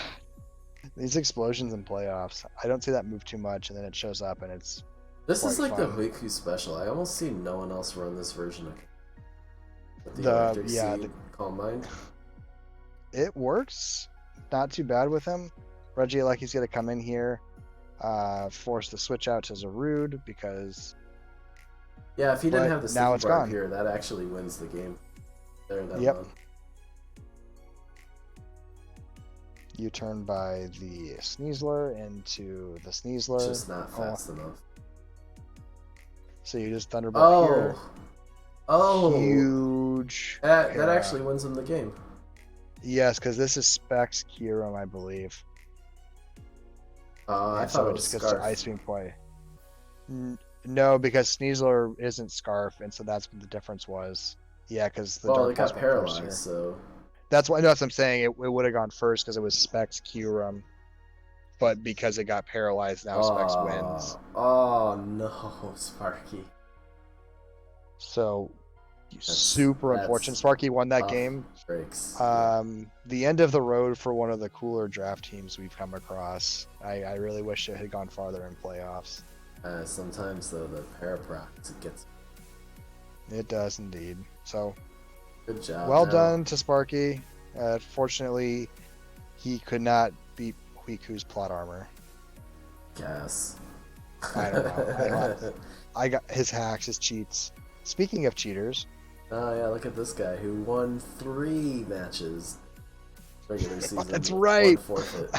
S2: These explosions in playoffs, I don't see that move too much, and then it shows up, and it's.
S1: This is like
S2: fun.
S1: the Huiku special. I almost see no one else run this version of it. The Electric Seed, Calm Mind.
S2: It works not too bad with him. Regieleki's gonna come in here, force the switch out to Zarude because.
S1: Yeah, if he didn't have the sticky
S2: it's
S1: bar
S2: gone.
S1: here, that actually wins the game. There, that
S2: Yep.
S1: one.
S2: You turn by the Sneasler into the Sneasler.
S1: It's just not fast enough.
S2: So you just Thunderbolt here.
S1: Oh!
S2: Huge.
S1: That actually wins him the game.
S2: Yes, because this is Specs Kyurem, I believe.
S1: I thought it was
S2: just
S1: Scarf.
S2: gets to Ice Beam play. No, because Sneasler isn't Scarf, and so that's what the difference was. Yeah, because the Dark
S1: it got
S2: Pulse went
S1: paralyzed,
S2: first here.
S1: so.
S2: That's what I'm saying. It would have gone first because it was Specs Kyurem, but because it got paralyzed, now Specs wins.
S1: Oh no, Sparky.
S2: So super unfortunate. Sparky won that game.
S1: Breaks.
S2: The end of the road for one of the cooler draft teams we've come across. I really wish it had gone farther in playoffs.
S1: Sometimes though the Paraprax gets.
S2: It does indeed. So
S1: good job.
S2: Well done to Sparky. Fortunately, he could not beat Huiku's plot armor.
S1: Guess.
S2: I don't know. I got his hacks, his cheats. Speaking of cheaters.
S1: Oh yeah, look at this guy who won 3 matches regular season.
S2: That's right.
S1: Forfeit.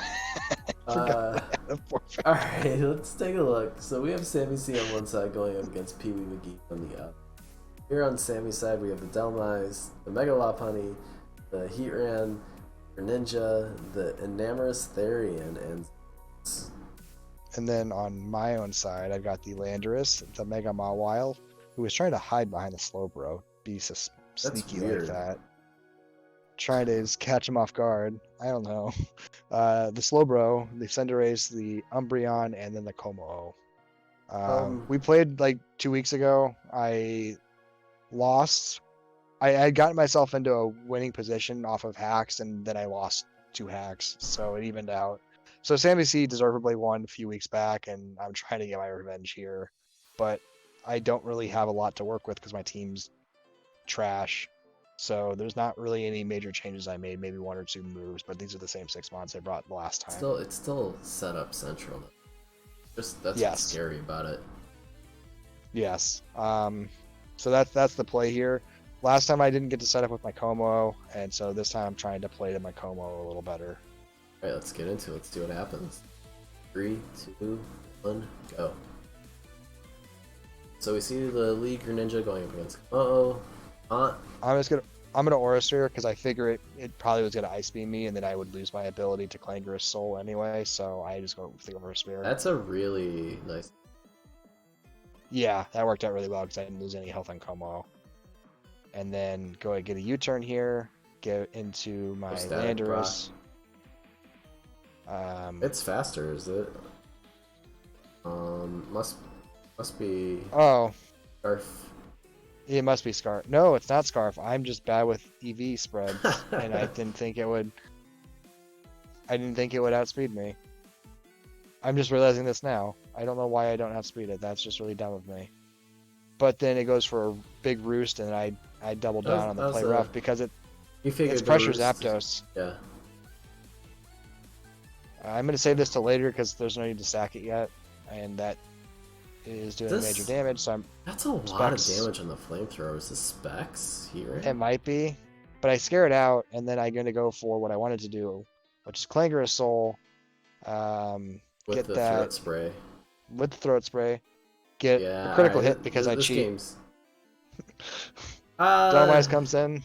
S1: Alright, let's take a look. So we have Sammy C on one side going up against Pee Wee McGee on the other. Here on Sammy's side we have the Delmise, the Mega Lopunny, the Heatran, the Ninja, the Enamorous Therian,
S2: and then on my own side I've got the Landorus, the Mega Mawile, who was trying to hide behind the Slowbro. Be so sneaky like that. Trying to just catch him off guard. I don't know. The Slowbro, the Cinderace, the Umbreon, and then the Como. We played like 2 weeks ago. I lost. I had gotten myself into a winning position off of hacks, and then I lost 2 hacks, so it evened out. So Sammy C deservedly won a few weeks back, and I'm trying to get my revenge here. But I don't really have a lot to work with because my team's trash. So there's not really any major changes I made, maybe 1 or 2 moves, but these are the same 6 mods I brought the last time.
S1: It's still set up central. Just that's what's scary about it.
S2: Yes. So that's the play here. Last time I didn't get to set up with my Como, and so this time I'm trying to play to my Como a little better.
S1: Alright, let's get into it. Let's see what happens. 3, 2, 1, go. So we see the League Greninja going up against
S2: I'm gonna Aura Sphere because I figure it probably was gonna Ice Beam me, and then I would lose my ability to Clangorous Soul anyway. So I just go with the Aura Sphere.
S1: That's a really nice.
S2: Yeah, that worked out really well because I didn't lose any health on Como. And then go ahead and get a U-turn here. Get into my
S1: Static
S2: Landorus.
S1: It's faster, is it? Must be.
S2: Oh,
S1: Scarf.
S2: it must be Scarf. No, it's not Scarf. I'm just bad with EV spreads, and I didn't think it would. I didn't think it would outspeed me. I'm just realizing this now. I don't know why I don't outspeed it. That's just really dumb of me. But then it goes for a big roost, and I double down on the play rough because it's pressure Zapdos.
S1: Yeah.
S2: I'm gonna save this till later because there's no need to stack it yet, and that is doing major damage. So
S1: that's a lot of damage on the flamethrower. Is this Specs here?
S2: It might be, but I scare it out, and then I'm gonna go for what I wanted to do, which is Clangorous Soul.
S1: With
S2: get
S1: the
S2: that
S1: throat spray.
S2: With the throat spray, get a critical hit because I cheat.
S1: Game's...
S2: Dynamite comes in,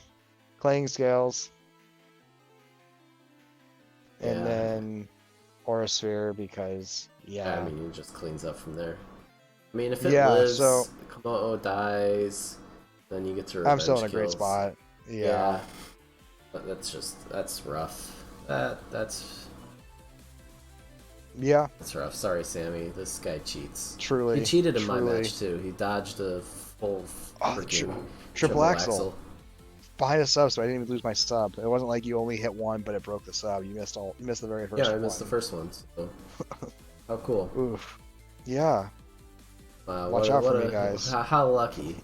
S2: Clang Scales, and then Aura Sphere because
S1: I mean, it just cleans up from there. I mean, if it lives,
S2: so
S1: Komodo dies, then you get to revenge
S2: I'm still in a
S1: kills.
S2: great spot. Yeah.
S1: But that's rough. That's rough. Sorry, Sammy. This guy cheats.
S2: Truly.
S1: He cheated in my match too. He dodged a full
S2: triple axle behind a sub, so I didn't even lose my sub. It wasn't like you only hit one, but it broke the sub. You missed the very first one.
S1: Yeah, I missed the first one. So. How cool.
S2: Oof. Yeah.
S1: Wow,
S2: Watch out for me, guys.
S1: How lucky.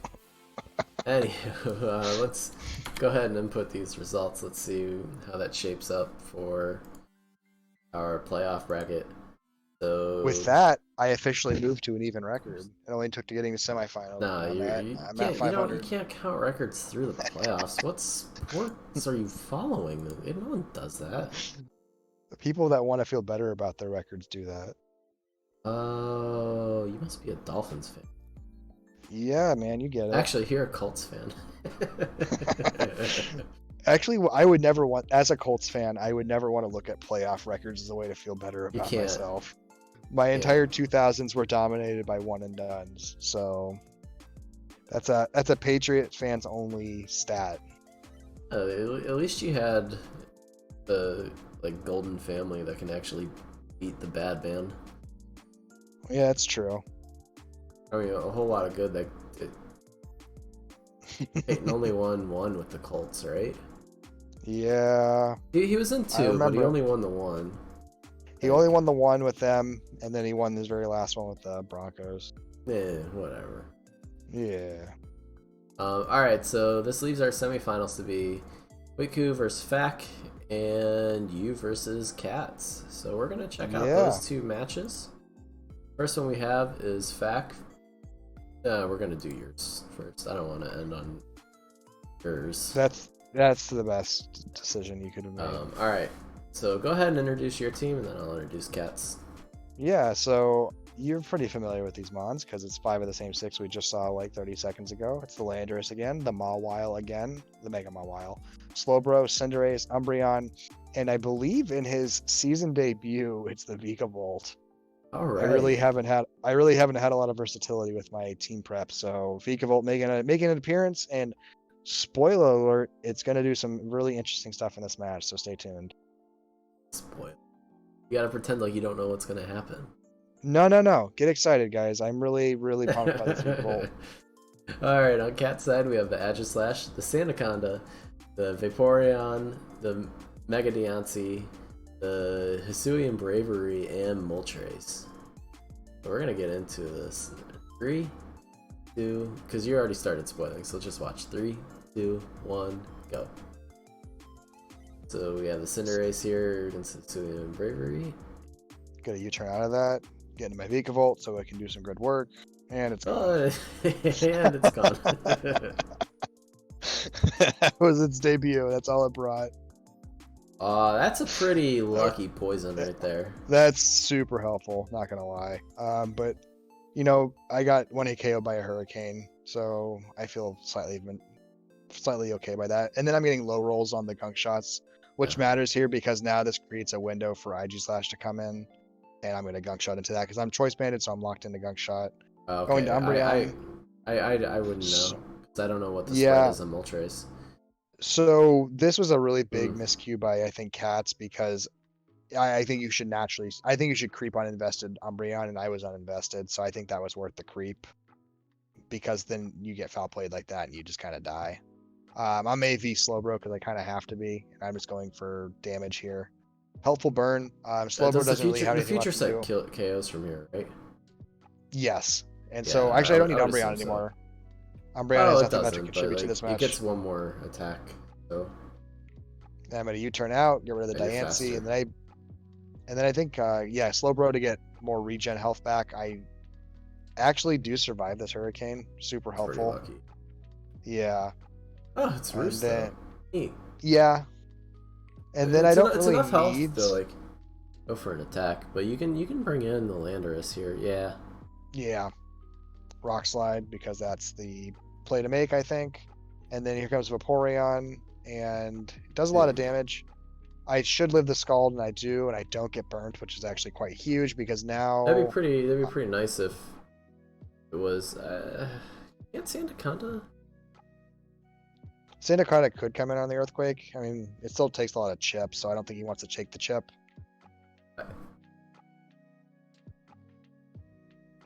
S1: Anywho, let's go ahead and input these results. Let's see how that shapes up for our playoff bracket. So
S2: with that, I officially moved to an even record. It only took to getting to semifinals.
S1: No, you can't count records through the playoffs. What sports are you following? No one does that.
S2: The people that want to feel better about their records do that.
S1: Oh, you must be a Dolphins fan.
S2: Yeah, man, you get it.
S1: Actually, you're a Colts fan.
S2: Actually, I would never want, as a Colts fan, I would never want to look at playoff records as a way to feel better about myself. My entire 2000s were dominated by one and dones, so that's a Patriot fans only stat.
S1: At least you had the golden family that can actually beat the bad man.
S2: Yeah, that's true.
S1: I mean, a whole lot of good. Peyton only won one with the Colts, right?
S2: Yeah.
S1: He was in two, but he only won the one.
S2: He only won the one with them, and then he won his very last one with the Broncos.
S1: Whatever.
S2: Yeah.
S1: Alright, so this leaves our semifinals to be Wiku versus Fac and you versus Cats. So we're going to check out those two matches. First one we have is Fac. We're going to do yours first. I don't want to end on yours.
S2: That's the best decision you could have made.
S1: Alright, so go ahead and introduce your team, and then I'll introduce Cats.
S2: Yeah, so you're pretty familiar with these mons because it's 5 of the same 6 we just saw like 30 seconds ago. It's the Landorus again, the Mawile again, the Mega Mawile, Slowbro, Cinderace, Umbreon, and I believe in his season debut, it's the Vikavolt.
S1: All right.
S2: I really haven't had a lot of versatility with my team prep, so Vikavolt making an appearance, and spoiler alert, it's going to do some really interesting stuff in this match, so stay tuned.
S1: Spoil. You gotta pretend like you don't know what's gonna happen.
S2: No. Get excited, guys. I'm really, really pumped by this Vikavolt.
S1: Alright, on Cat's side, we have the Aegislash, the Sandaconda, the Vaporeon, the Mega Deontay, the Hisuian Bravery, and Moltres. So we're gonna get into this. 3, 2, because you already started spoiling, so just watch. 3, 2, 1, go. So we have the Cinderace here against the Hisuian Bravery.
S2: Get a U-turn out of that. Get into my Vikavolt so I can do some good work. And it's gone.
S1: And it's gone.
S2: That was its debut. That's all it brought.
S1: That's a pretty
S2: Uh,
S1: lucky poison right there.
S2: That's super helpful, not gonna lie. But I got one hit KO by a hurricane, so I feel slightly okay by that. And then I'm getting low rolls on the gunk shots,
S1: Yeah.
S2: which matters here because now this creates a window for IG slash to come in, and I'm gonna gunk shot into that because I'm choice banded, so I'm locked into gunk shot. Going to
S1: Okay.
S2: Umbreon.
S1: I wouldn't know
S2: So,
S1: because I don't know what the spread
S2: yeah,
S1: is on Moltres.
S2: so this was a really big
S1: Hmm.
S2: miscue by I think Cats because I think you should I think you should creep on invested Umbreon, and I was uninvested, so I think that was worth the creep because then you get foul played like that and you just kind of die. I'm AV Slowbro because I kind of have to be, and I'm just going for damage here. Helpful burn. Slowbro
S1: Does
S2: doesn't really have
S1: the
S2: anything
S1: future
S2: left to
S1: set
S2: do.
S1: kill KOs from here, right?
S2: Yes, and
S1: Yeah,
S2: so actually I don't
S1: I
S2: need
S1: would
S2: Umbreon
S1: assume so.
S2: anymore. Umbreon
S1: Oh,
S2: has
S1: it
S2: nothing left to
S1: doesn't, but
S2: contribute to
S1: like
S2: this
S1: it
S2: match.
S1: gets one more attack. So
S2: And I'm gonna U-turn out, get rid of the
S1: and you're
S2: Diancie,
S1: faster.
S2: and then I think yeah, Slowbro to get more regen health back. I actually do survive this hurricane. Super
S1: It's pretty
S2: helpful.
S1: lucky.
S2: Yeah,
S1: Oh, it's
S2: and
S1: Roost though.
S2: then
S1: Neat.
S2: yeah, and then I don't
S1: It's
S2: really
S1: enough health
S2: need.
S1: to like go for an attack, but you can bring in the Landorus here. Yeah.
S2: Yeah, Rock Slide because that's the play to make, I think. And then here comes Vaporeon, and it does a lot of damage. I should live the Scald, and I do, and I don't get burnt, which is actually quite huge because now
S1: That'd be pretty nice if it was. Can't Sandaconda?
S2: Sandaconda could come in on the Earthquake. I mean, it still takes a lot of chips, so I don't think he wants to take the chip.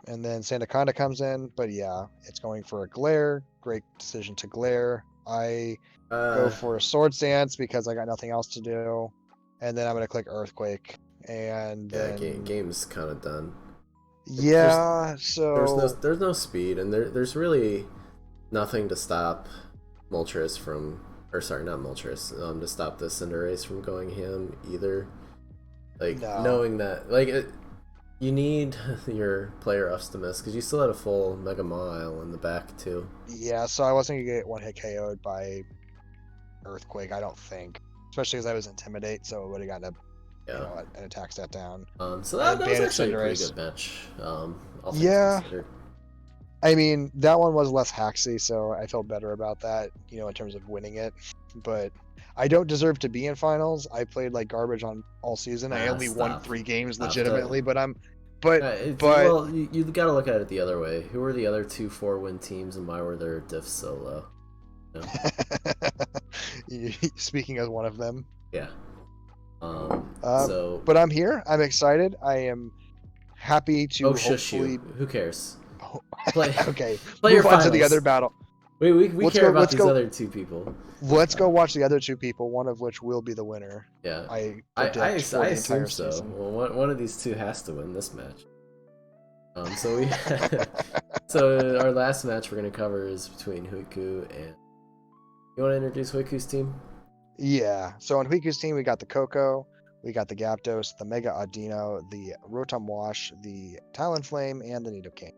S2: And then Sandaconda comes in, but yeah, it's going for a Glare. Great decision to Glare. I go
S1: Uh,
S2: for a Swords Dance because I got nothing else to do. And then I'm going to click Earthquake. And
S1: yeah.
S2: then,
S1: Game's kind of done. There's
S2: yeah, so,
S1: there's no speed, and there's really nothing to stop Moltres from, or sorry, not Moltres, to stop the Cinderace from going ham either. Like
S2: no.
S1: knowing that, you need your player ups to miss because you still had a full Mega Mile in the back too.
S2: Yeah, so I wasn't going to get one hit KO'd by Earthquake, I don't think. Especially because I was Intimidate, so it would have gotten
S1: Yeah.
S2: an attack stat down.
S1: So
S2: And
S1: that was
S2: Banded
S1: actually a pretty
S2: Cinderace.
S1: good match. All things
S2: Yeah,
S1: considered.
S2: I mean, that one was less haxy, so I felt better about that, in terms of winning it. But I don't deserve to be in finals. I played like garbage on all season. I only won
S1: Stop.
S2: 3 games
S1: Stop. The,
S2: legitimately, but
S1: well, you gotta look at it the other way. Who were the other two 4-win teams, and why were their diffs so low? You know?
S2: speaking as one of them.
S1: Yeah.
S2: Um,
S1: So.
S2: but I'm here. I'm excited. I am happy
S1: Oh,
S2: to
S1: shush you.
S2: hopefully.
S1: Who cares? Play,
S2: Okay,
S1: play your
S2: move on to the other
S1: finals.
S2: battle.
S1: We
S2: Let's
S1: care
S2: go.
S1: about
S2: Let's
S1: these
S2: go.
S1: other two people.
S2: Let's go watch the other two people. One of which will be the winner.
S1: Yeah,
S2: I predict for
S1: I
S2: the
S1: assume
S2: entire
S1: so.
S2: season.
S1: Well, one of these two has to win this match. So we so our last match we're gonna cover is between Huiku and. You want to introduce Huiku's team?
S2: Yeah. So on Riku's team, we got the Coco, we got the Gyapdos, the Mega Audino, the Rotom Wash, the Talonflame, and the Nidoking.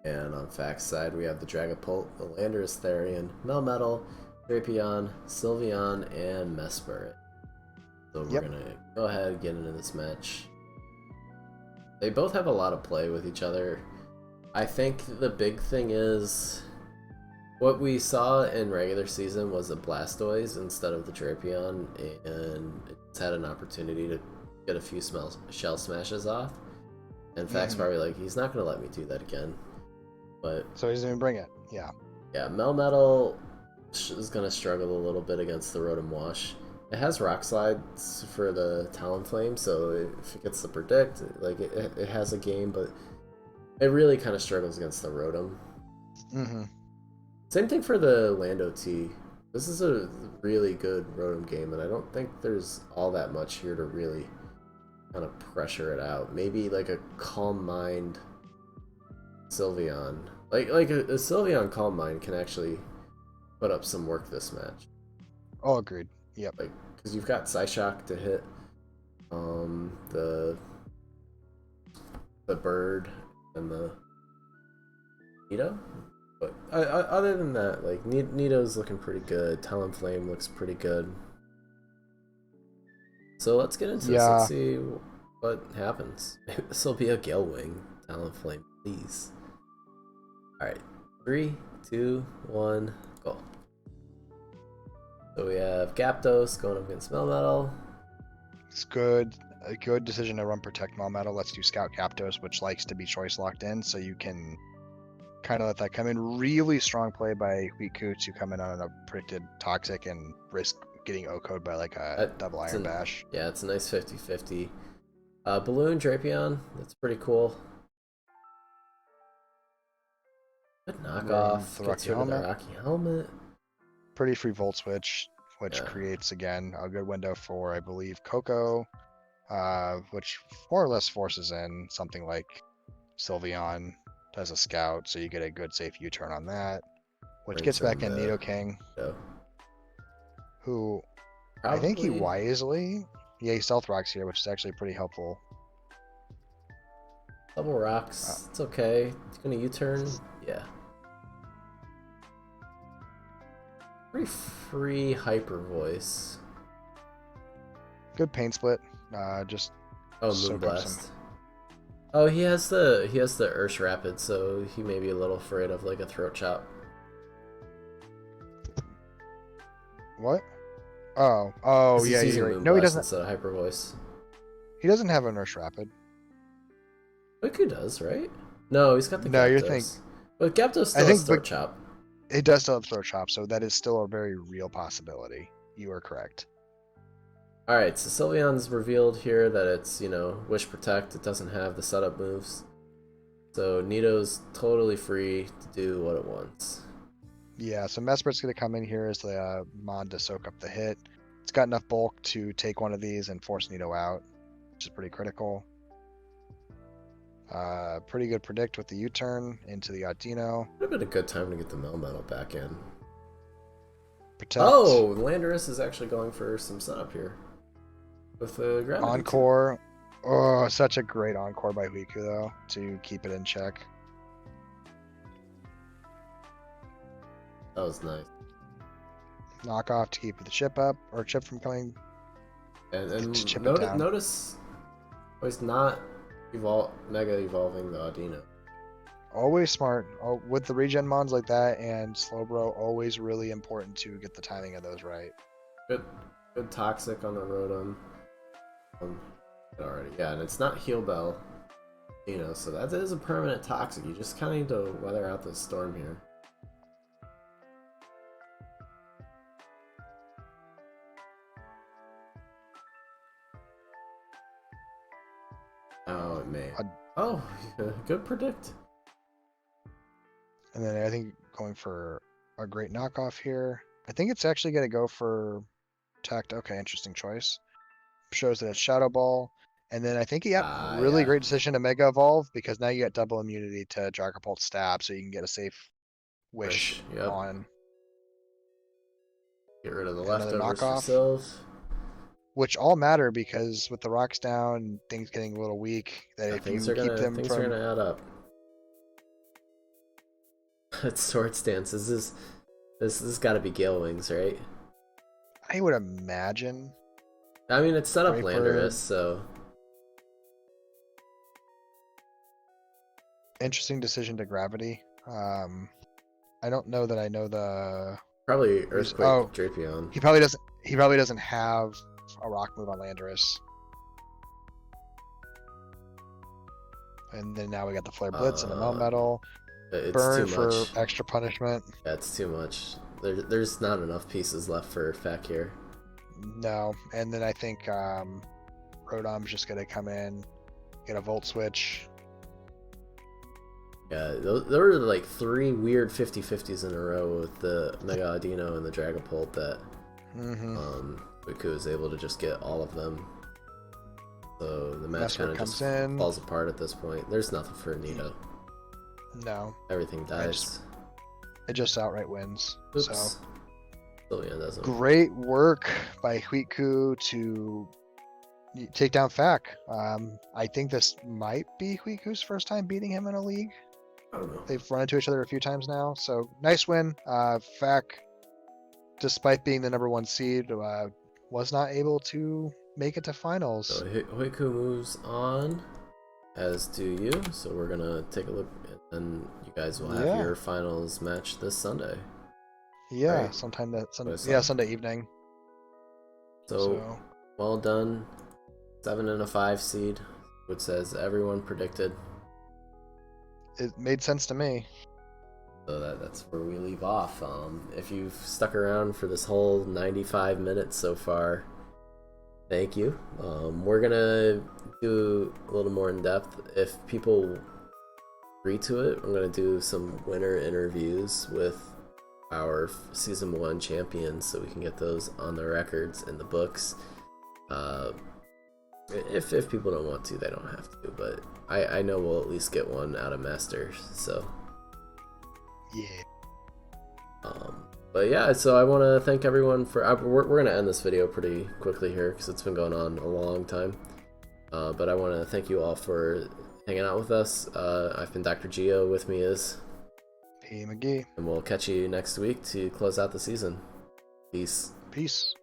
S1: And on Fax side, we have the Dragapult, the Landorus Therian, Melmetal, Drapion, Sylveon, and Mesprit. So we're
S2: Yep.
S1: gonna go ahead and get into this match. They both have a lot of play with each other. I think the big thing is what we saw in regular season was a Blastoise instead of the Drapion, and it's had an opportunity to get a few shell smashes off. And Fax probably like, he's not gonna let me do that again. But
S2: So he's gonna bring it. Yeah.
S1: yeah, Melmetal is gonna struggle a little bit against the Rotom Wash. It has Rock Slides for the Talonflame, so if it gets the Predict, like it has a game, but it really kind of struggles against the Rotom.
S2: Mm-hmm.
S1: Same thing for the Lando T. This is a really good Rotom game, and I don't think there's all that much here to really kind of pressure it out. Maybe like a Calm Mind Sylveon. Like a Sylveon Calm Mind can actually put up some work this match.
S2: All agreed. Yep.
S1: Like, because you've got Psyshock to hit the bird and the Nido. But other than that, like Nido's looking pretty good. Talonflame looks pretty good. So let's get into this. Let's
S2: Yeah,
S1: see what happens. This will be a Gale Wing. Talon Flame, please. Alright. 3, 2, 1, go. So we have Gapdos going up against Melmetal.
S2: it's good. A good decision to run Protect Melmetal. Let's do Scout Captos, which likes to be choice locked in, so you can kind of let that come in. Really strong play by Huiku to come in on a predicted Toxic and risk getting O-code by like a double Iron Bash.
S1: Yeah, it's a nice 50-50. Balloon Drapion, that's pretty cool. Good knockoff.
S2: The
S1: Gets
S2: Rocky
S1: rid of the
S2: Helmet.
S1: Rocky Helmet.
S2: Pretty free Volt Switch, which
S1: Yeah.
S2: creates again a good window for, I believe, Coco, which more or less forces in something like Sylveon as a scout, so you get a good safe U-turn on that, which
S1: Brings
S2: gets back
S1: in
S2: in
S1: the
S2: Nidoking,
S1: Nido.
S2: who I think he
S1: Probably
S2: wisely, yeah, he Stealth Rocks here, which is actually pretty helpful.
S1: double rocks. It's okay. It's gonna U-turn. Yeah. Pretty free Hyper Voice.
S2: Good Pain Split, just
S1: Oh,
S2: soak up some.
S1: Moonblast. Oh, he has the Ursh Rapid, so he may be a little afraid of like a Throat Chop.
S2: What? Oh,
S1: He's
S2: yeah,
S1: using
S2: you're right. No, he
S1: Moonblast
S2: doesn't.
S1: instead of Hyper Voice.
S2: He doesn't have a Nurse Rapid.
S1: Riku does, right? No, he's got the
S2: No, you're
S1: Gyarados.
S2: thinking.
S1: But Gyaptos
S2: I
S1: still
S2: think,
S1: has
S2: but
S1: Throat Chop.
S2: it does still have Throat Chop, so that is still a very real possibility. You are correct.
S1: Alright, so Sylveon's revealed here that it's, you know, Wish Protect. It doesn't have the setup moves. So Nido's totally free to do what it wants.
S2: Yeah, so Mesprit's going to come in here as the mod to soak up the hit. It's got enough bulk to take one of these and force Nido out, which is pretty critical. Pretty good predict with the U-turn into the Audino.
S1: Would have been a good time to get the Melmetal back in.
S2: Protect.
S1: Oh, Landorus is actually going for some setup here. With the Gravity.
S2: Encore. Oh, such a great Encore by Huiku, though, to keep it in check.
S1: That was nice.
S2: Knockoff to keep the chip up, or chip from coming.
S1: And
S2: Chip it down.
S1: notice always not mega evolving the Audino.
S2: Always smart. Oh, with the regen mons like that and Slowbro, always really important to get the timing of those right.
S1: Good Toxic on the Rotom. Already, yeah, and it's not Heal Bell, you know, so that is a permanent Toxic. You just kind of need to weather out this storm here. Oh, it may. Oh, good predict.
S2: And then I think going for a great knockoff here. I think it's actually going to go for Tact. Okay, interesting choice. Shows that it's Shadow Ball. And then I think he got really
S1: Yeah.
S2: great decision to Mega Evolve because now you get double immunity to Dragapult Stab, so you can get a safe Wish
S1: Yep.
S2: on.
S1: Get rid of the
S2: Another
S1: leftovers for
S2: knockoff.
S1: Sylve.
S2: Which all matter because with the rocks down, things getting a little weak, that if you keep them
S1: Things
S2: from
S1: are gonna add up. It's Sword Stance. This has got to be Gale Wings, right?
S2: I would imagine.
S1: I mean, it's set up
S2: Draper.
S1: Landorus, so
S2: Interesting decision to Gravity. I don't know that I know the.
S1: probably Earthquake
S2: Oh.
S1: Drapion.
S2: He probably doesn't. He probably doesn't have a rock move on Landorus. And then now we got the Flare Blitz and the Melmetal.
S1: It's
S2: Burn
S1: too
S2: for
S1: much.
S2: extra punishment.
S1: Yeah, it's too much. There's not enough pieces left for Feck here.
S2: No, and then I think Rotom's just gonna come in, get a Volt Switch.
S1: Yeah, there were like 3 weird 50-50s in a row with the Mega Audino and the Dragapult that Riku was able to just get all of them. So the match kind of just falls apart at this point. There's nothing for Nido.
S2: No.
S1: Everything dies.
S2: It just outright wins.
S1: Oops.
S2: So
S1: Sylveon doesn't.
S2: great work by Huiku to take down Fack. I think this might be Huiku's first time beating him in a league.
S1: I don't know.
S2: They've run into each other a few times now, so nice win. Fack, despite being the #1 seed, was not able to make it to finals.
S1: So Hoiku moves on, as do you. So we're gonna take a look, and you guys will have your finals match this Sunday.
S2: Yeah,
S1: right?
S2: sometime that
S1: Yeah,
S2: Sunday evening.
S1: So well done, 7 and a 5 seed, which says everyone predicted.
S2: It made sense to me.
S1: So that's where we leave off. If you've stuck around for this whole 95 minutes so far, thank you. We're gonna do a little more in depth. If people agree to it, I'm gonna do some winner interviews with our season 1 champions, so we can get those on the records in the books. If people don't want to, they don't have to. But I know we'll at least get one out of Masters. So
S2: yeah.
S1: But yeah, so I want to thank everyone for. We're gonna end this video pretty quickly here because it's been going on a long time. But I want to thank you all for hanging out with us. I've been Dr. Geo. With me is
S2: P McGee.
S1: And we'll catch you next week to close out the season. Peace.
S2: Peace.